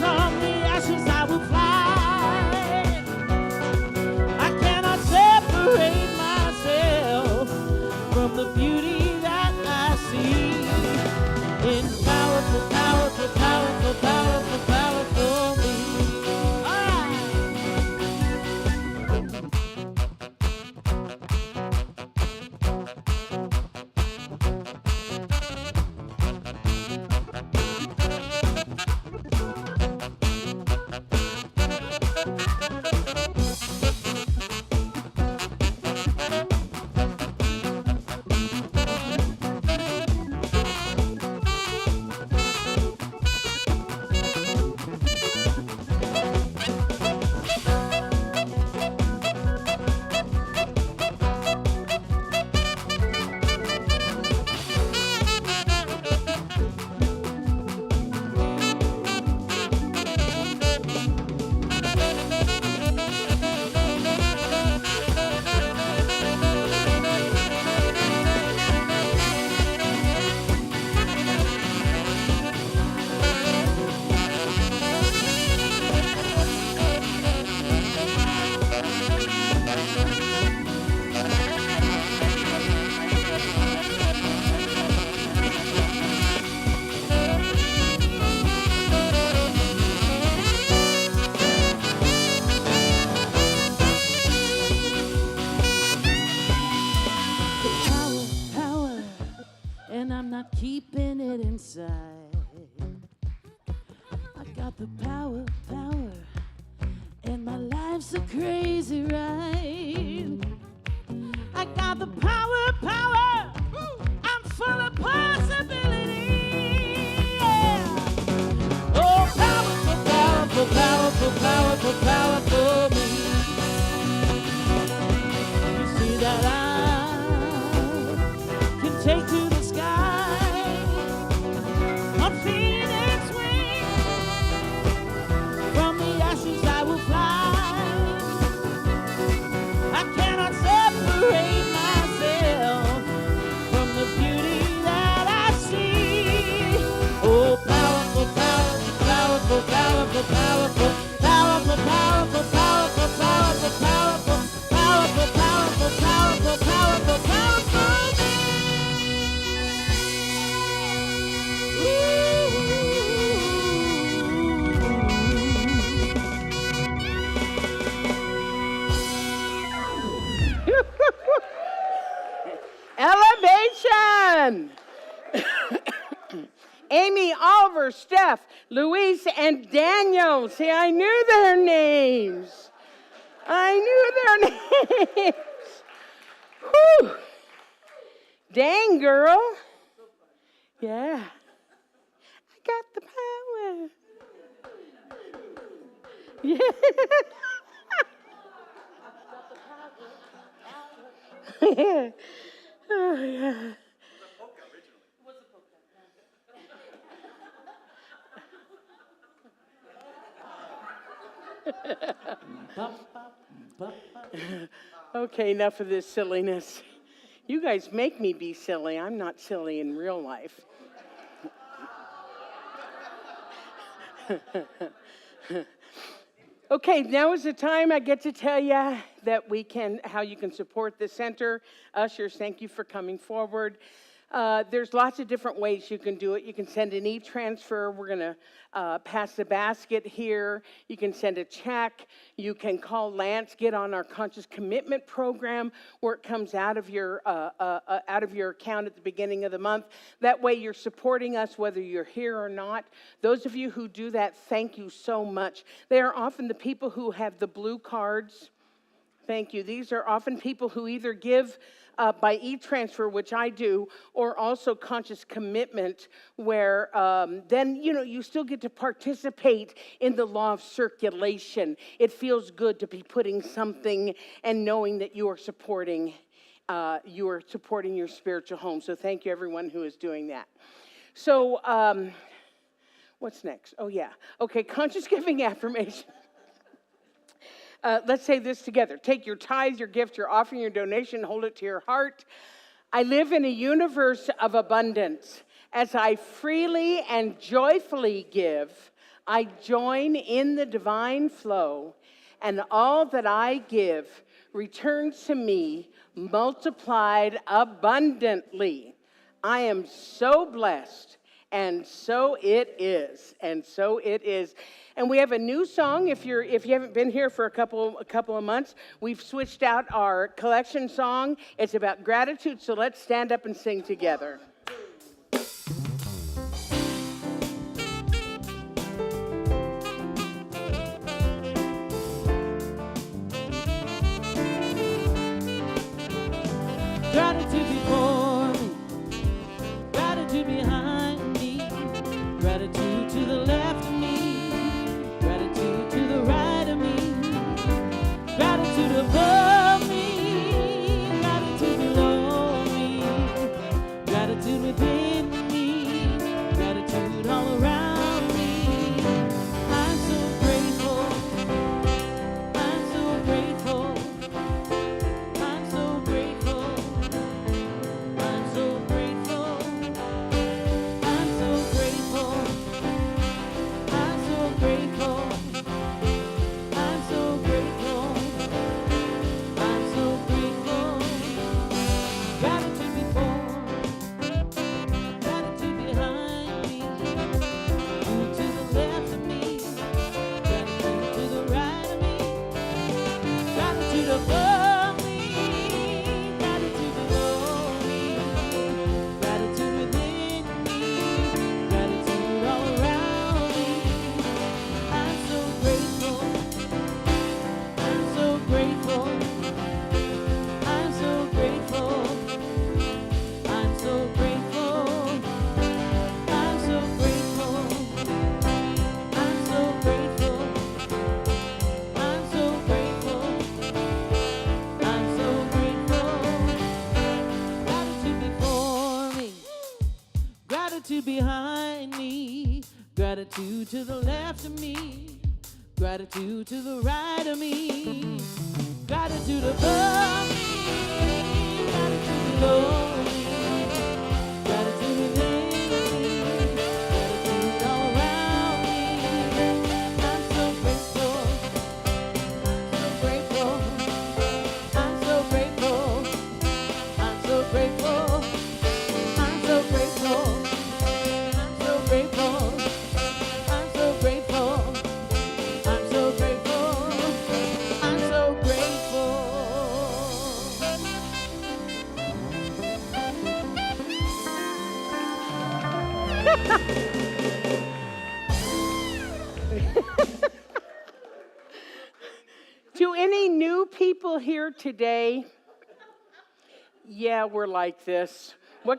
On the ashes I will fly. I can't I'm not keeping it inside. I got the power, and my life's a crazy ride. I got the power, I'm full of possibility. Yeah. Oh, powerful me. You see that I can take to the sky on phoenix wings. From the ashes I will fly. I cannot separate myself from the beauty that I see. Oh, powerful, powerful, powerful, powerful, powerful, powerful, powerful, powerful, powerful, powerful, powerful, powerful, powerful, powerful me. Elevation! Amy, Oliver, Steph, Luis, and Daniel. See, I knew their names. Names. Whew. Dang, girl. Yeah. I got the power. Yeah. Yeah. Oh, yeah. Okay, enough of this silliness. You guys make me be silly. I'm not silly in real life. Okay, now is the time I get to tell you that how you can support the center. Ushers, thank you for coming forward. There's lots of different ways you can do it. You can send an e-transfer. We're going to pass the basket here. You can send a check. You can call Lance, get on our conscious commitment program where it comes out of your account at the beginning of the month. That way you're supporting us whether you're here or not. Those of you who do that, thank you so much. They are often the people who have the blue cards. Thank you. These are often people who either give by e-transfer, which I do, or also conscious commitment, where then, you still get to participate in the law of circulation. It feels good to be putting something and knowing that you are supporting your spiritual home. So thank you, everyone who is doing that. So what's next? Oh, yeah. Okay, conscious giving affirmation. Let's say this together. Take your tithe, your gift, your offering, your donation, hold it to your heart. I live in a universe of abundance. As I freely and joyfully give, I join in the divine flow, and all that I give returns to me multiplied abundantly. I am so blessed, and so it is, and so it is. And we have a new song. If you haven't been here for a couple of months, we've switched out our collection song. It's about gratitude, so let's stand up and sing together. Gratitude before me, gratitude behind me, gratitude to the left of me, gratitude to the right of me, gratitude above me, gratitude below me, gratitude within me, gratitude all around me. I'm so grateful, I'm so grateful, I'm so grateful, I'm so grateful, I'm so grateful, Gratitude behind me, gratitude to the left of me, gratitude to the right of me, gratitude above me, gratitude below me, gratitude within me, gratitude all around me. I'm so grateful, so grateful, I'm so grateful, I'm so grateful, I'm so grateful, I'm so grateful, I'm so grateful, I'm so grateful, I'm so grateful. To any new people here today, yeah, we're like this. I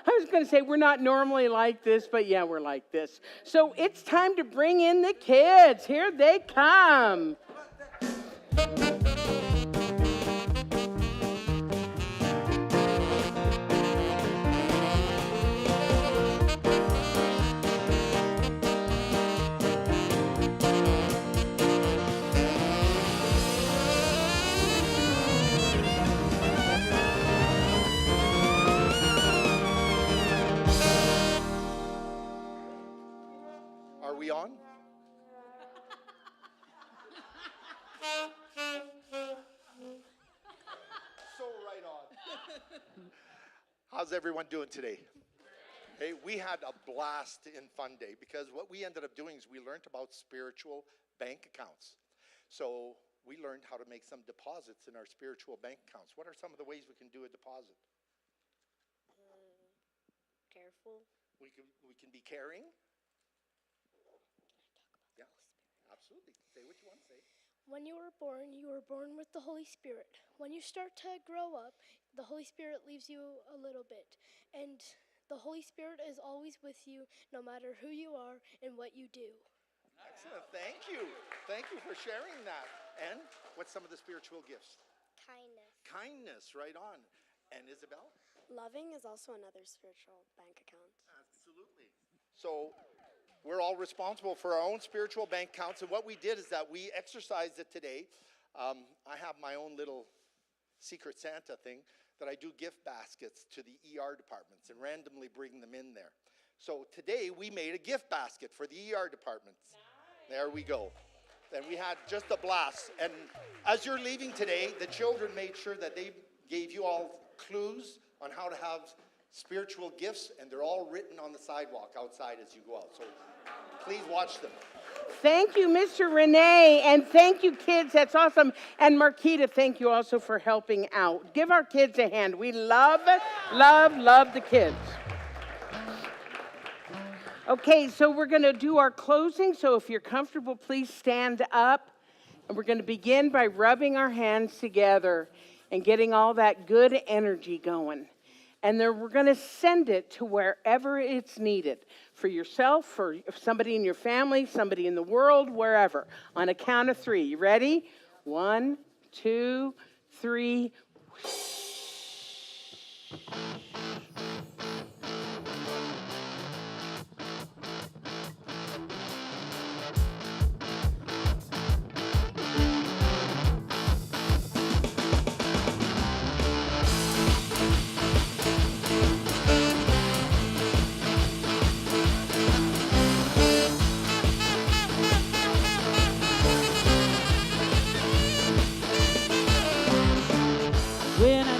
was going to say we're not normally like this, but yeah, we're like this. So it's time to bring in the kids. Here they come. Are we on? So right on. How's everyone doing today? Hey, we had a blast in Fun Day because what we ended up doing is we learned about spiritual bank accounts. So we learned how to make some deposits in our spiritual bank accounts. What are some of the ways we can do a deposit? Careful. We can be caring. Yeah, absolutely. Say what you want to say. When you were born with the Holy Spirit. When you start to grow up, the Holy Spirit leaves you a little bit. And the Holy Spirit is always with you no matter who you are and what you do. Excellent. Thank you. Thank you for sharing that. And what's some of the spiritual gifts? Kindness. Kindness, right on. And Isabel? Loving is also another spiritual bank account. Absolutely. So we're all responsible for our own spiritual bank accounts. And what we did is that we exercised it today. I have my own little Secret Santa thing that I do gift baskets to the ER departments and randomly bring them in there. So today we made a gift basket for the ER departments. Nice. There we go. And we had just a blast. And as you're leaving today, the children made sure that they gave you all clues on how to have spiritual gifts, and they're all written on the sidewalk outside as you go out. So please watch them. Thank you, Mr. Renee, and thank you, kids. That's awesome. And Marquita, thank you also for helping out. Give our kids a hand. We love the kids. Okay, so we're going to do our closing. So if you're comfortable, please stand up. And we're going to begin by rubbing our hands together and getting all that good energy going. And then we're going to send it to wherever it's needed. For yourself, for somebody in your family, somebody in the world, wherever. On a count of 3. You ready? 1, 2, 3. When I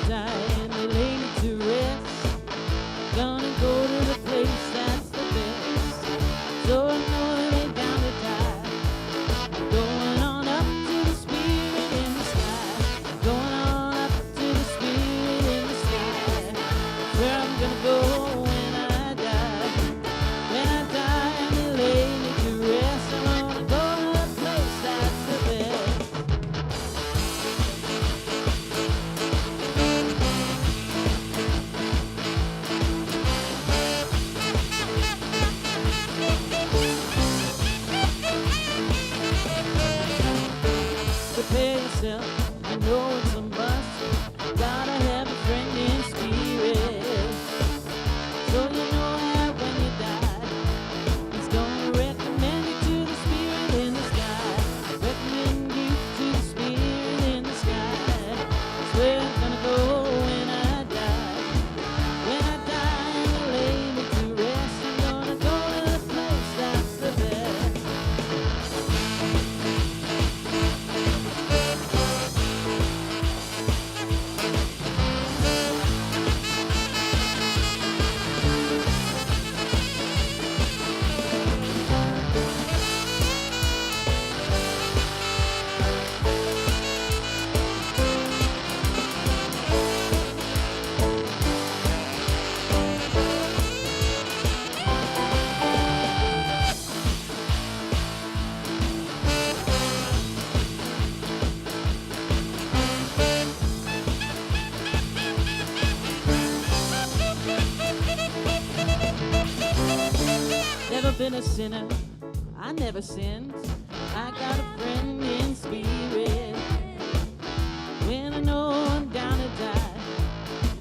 been a sinner, I never sinned. I got a friend in spirit. When I know I'm down to die,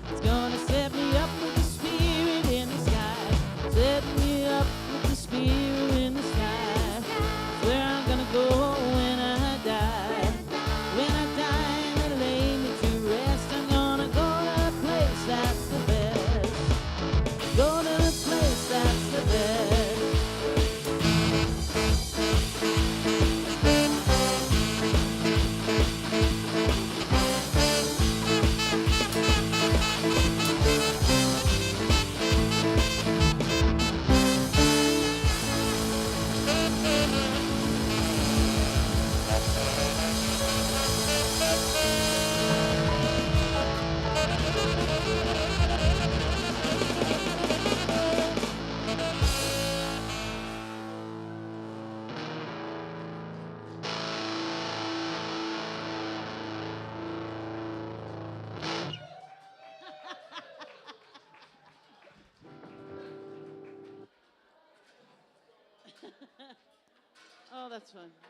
it's gonna set me up with the spirit in the sky. Set me up with the spirit in the sky. It's where I'm gonna go when I die. When I die and they lay me to rest, I'm gonna go to a place that's the best. Go to the place that's the best. Oh, that's fun.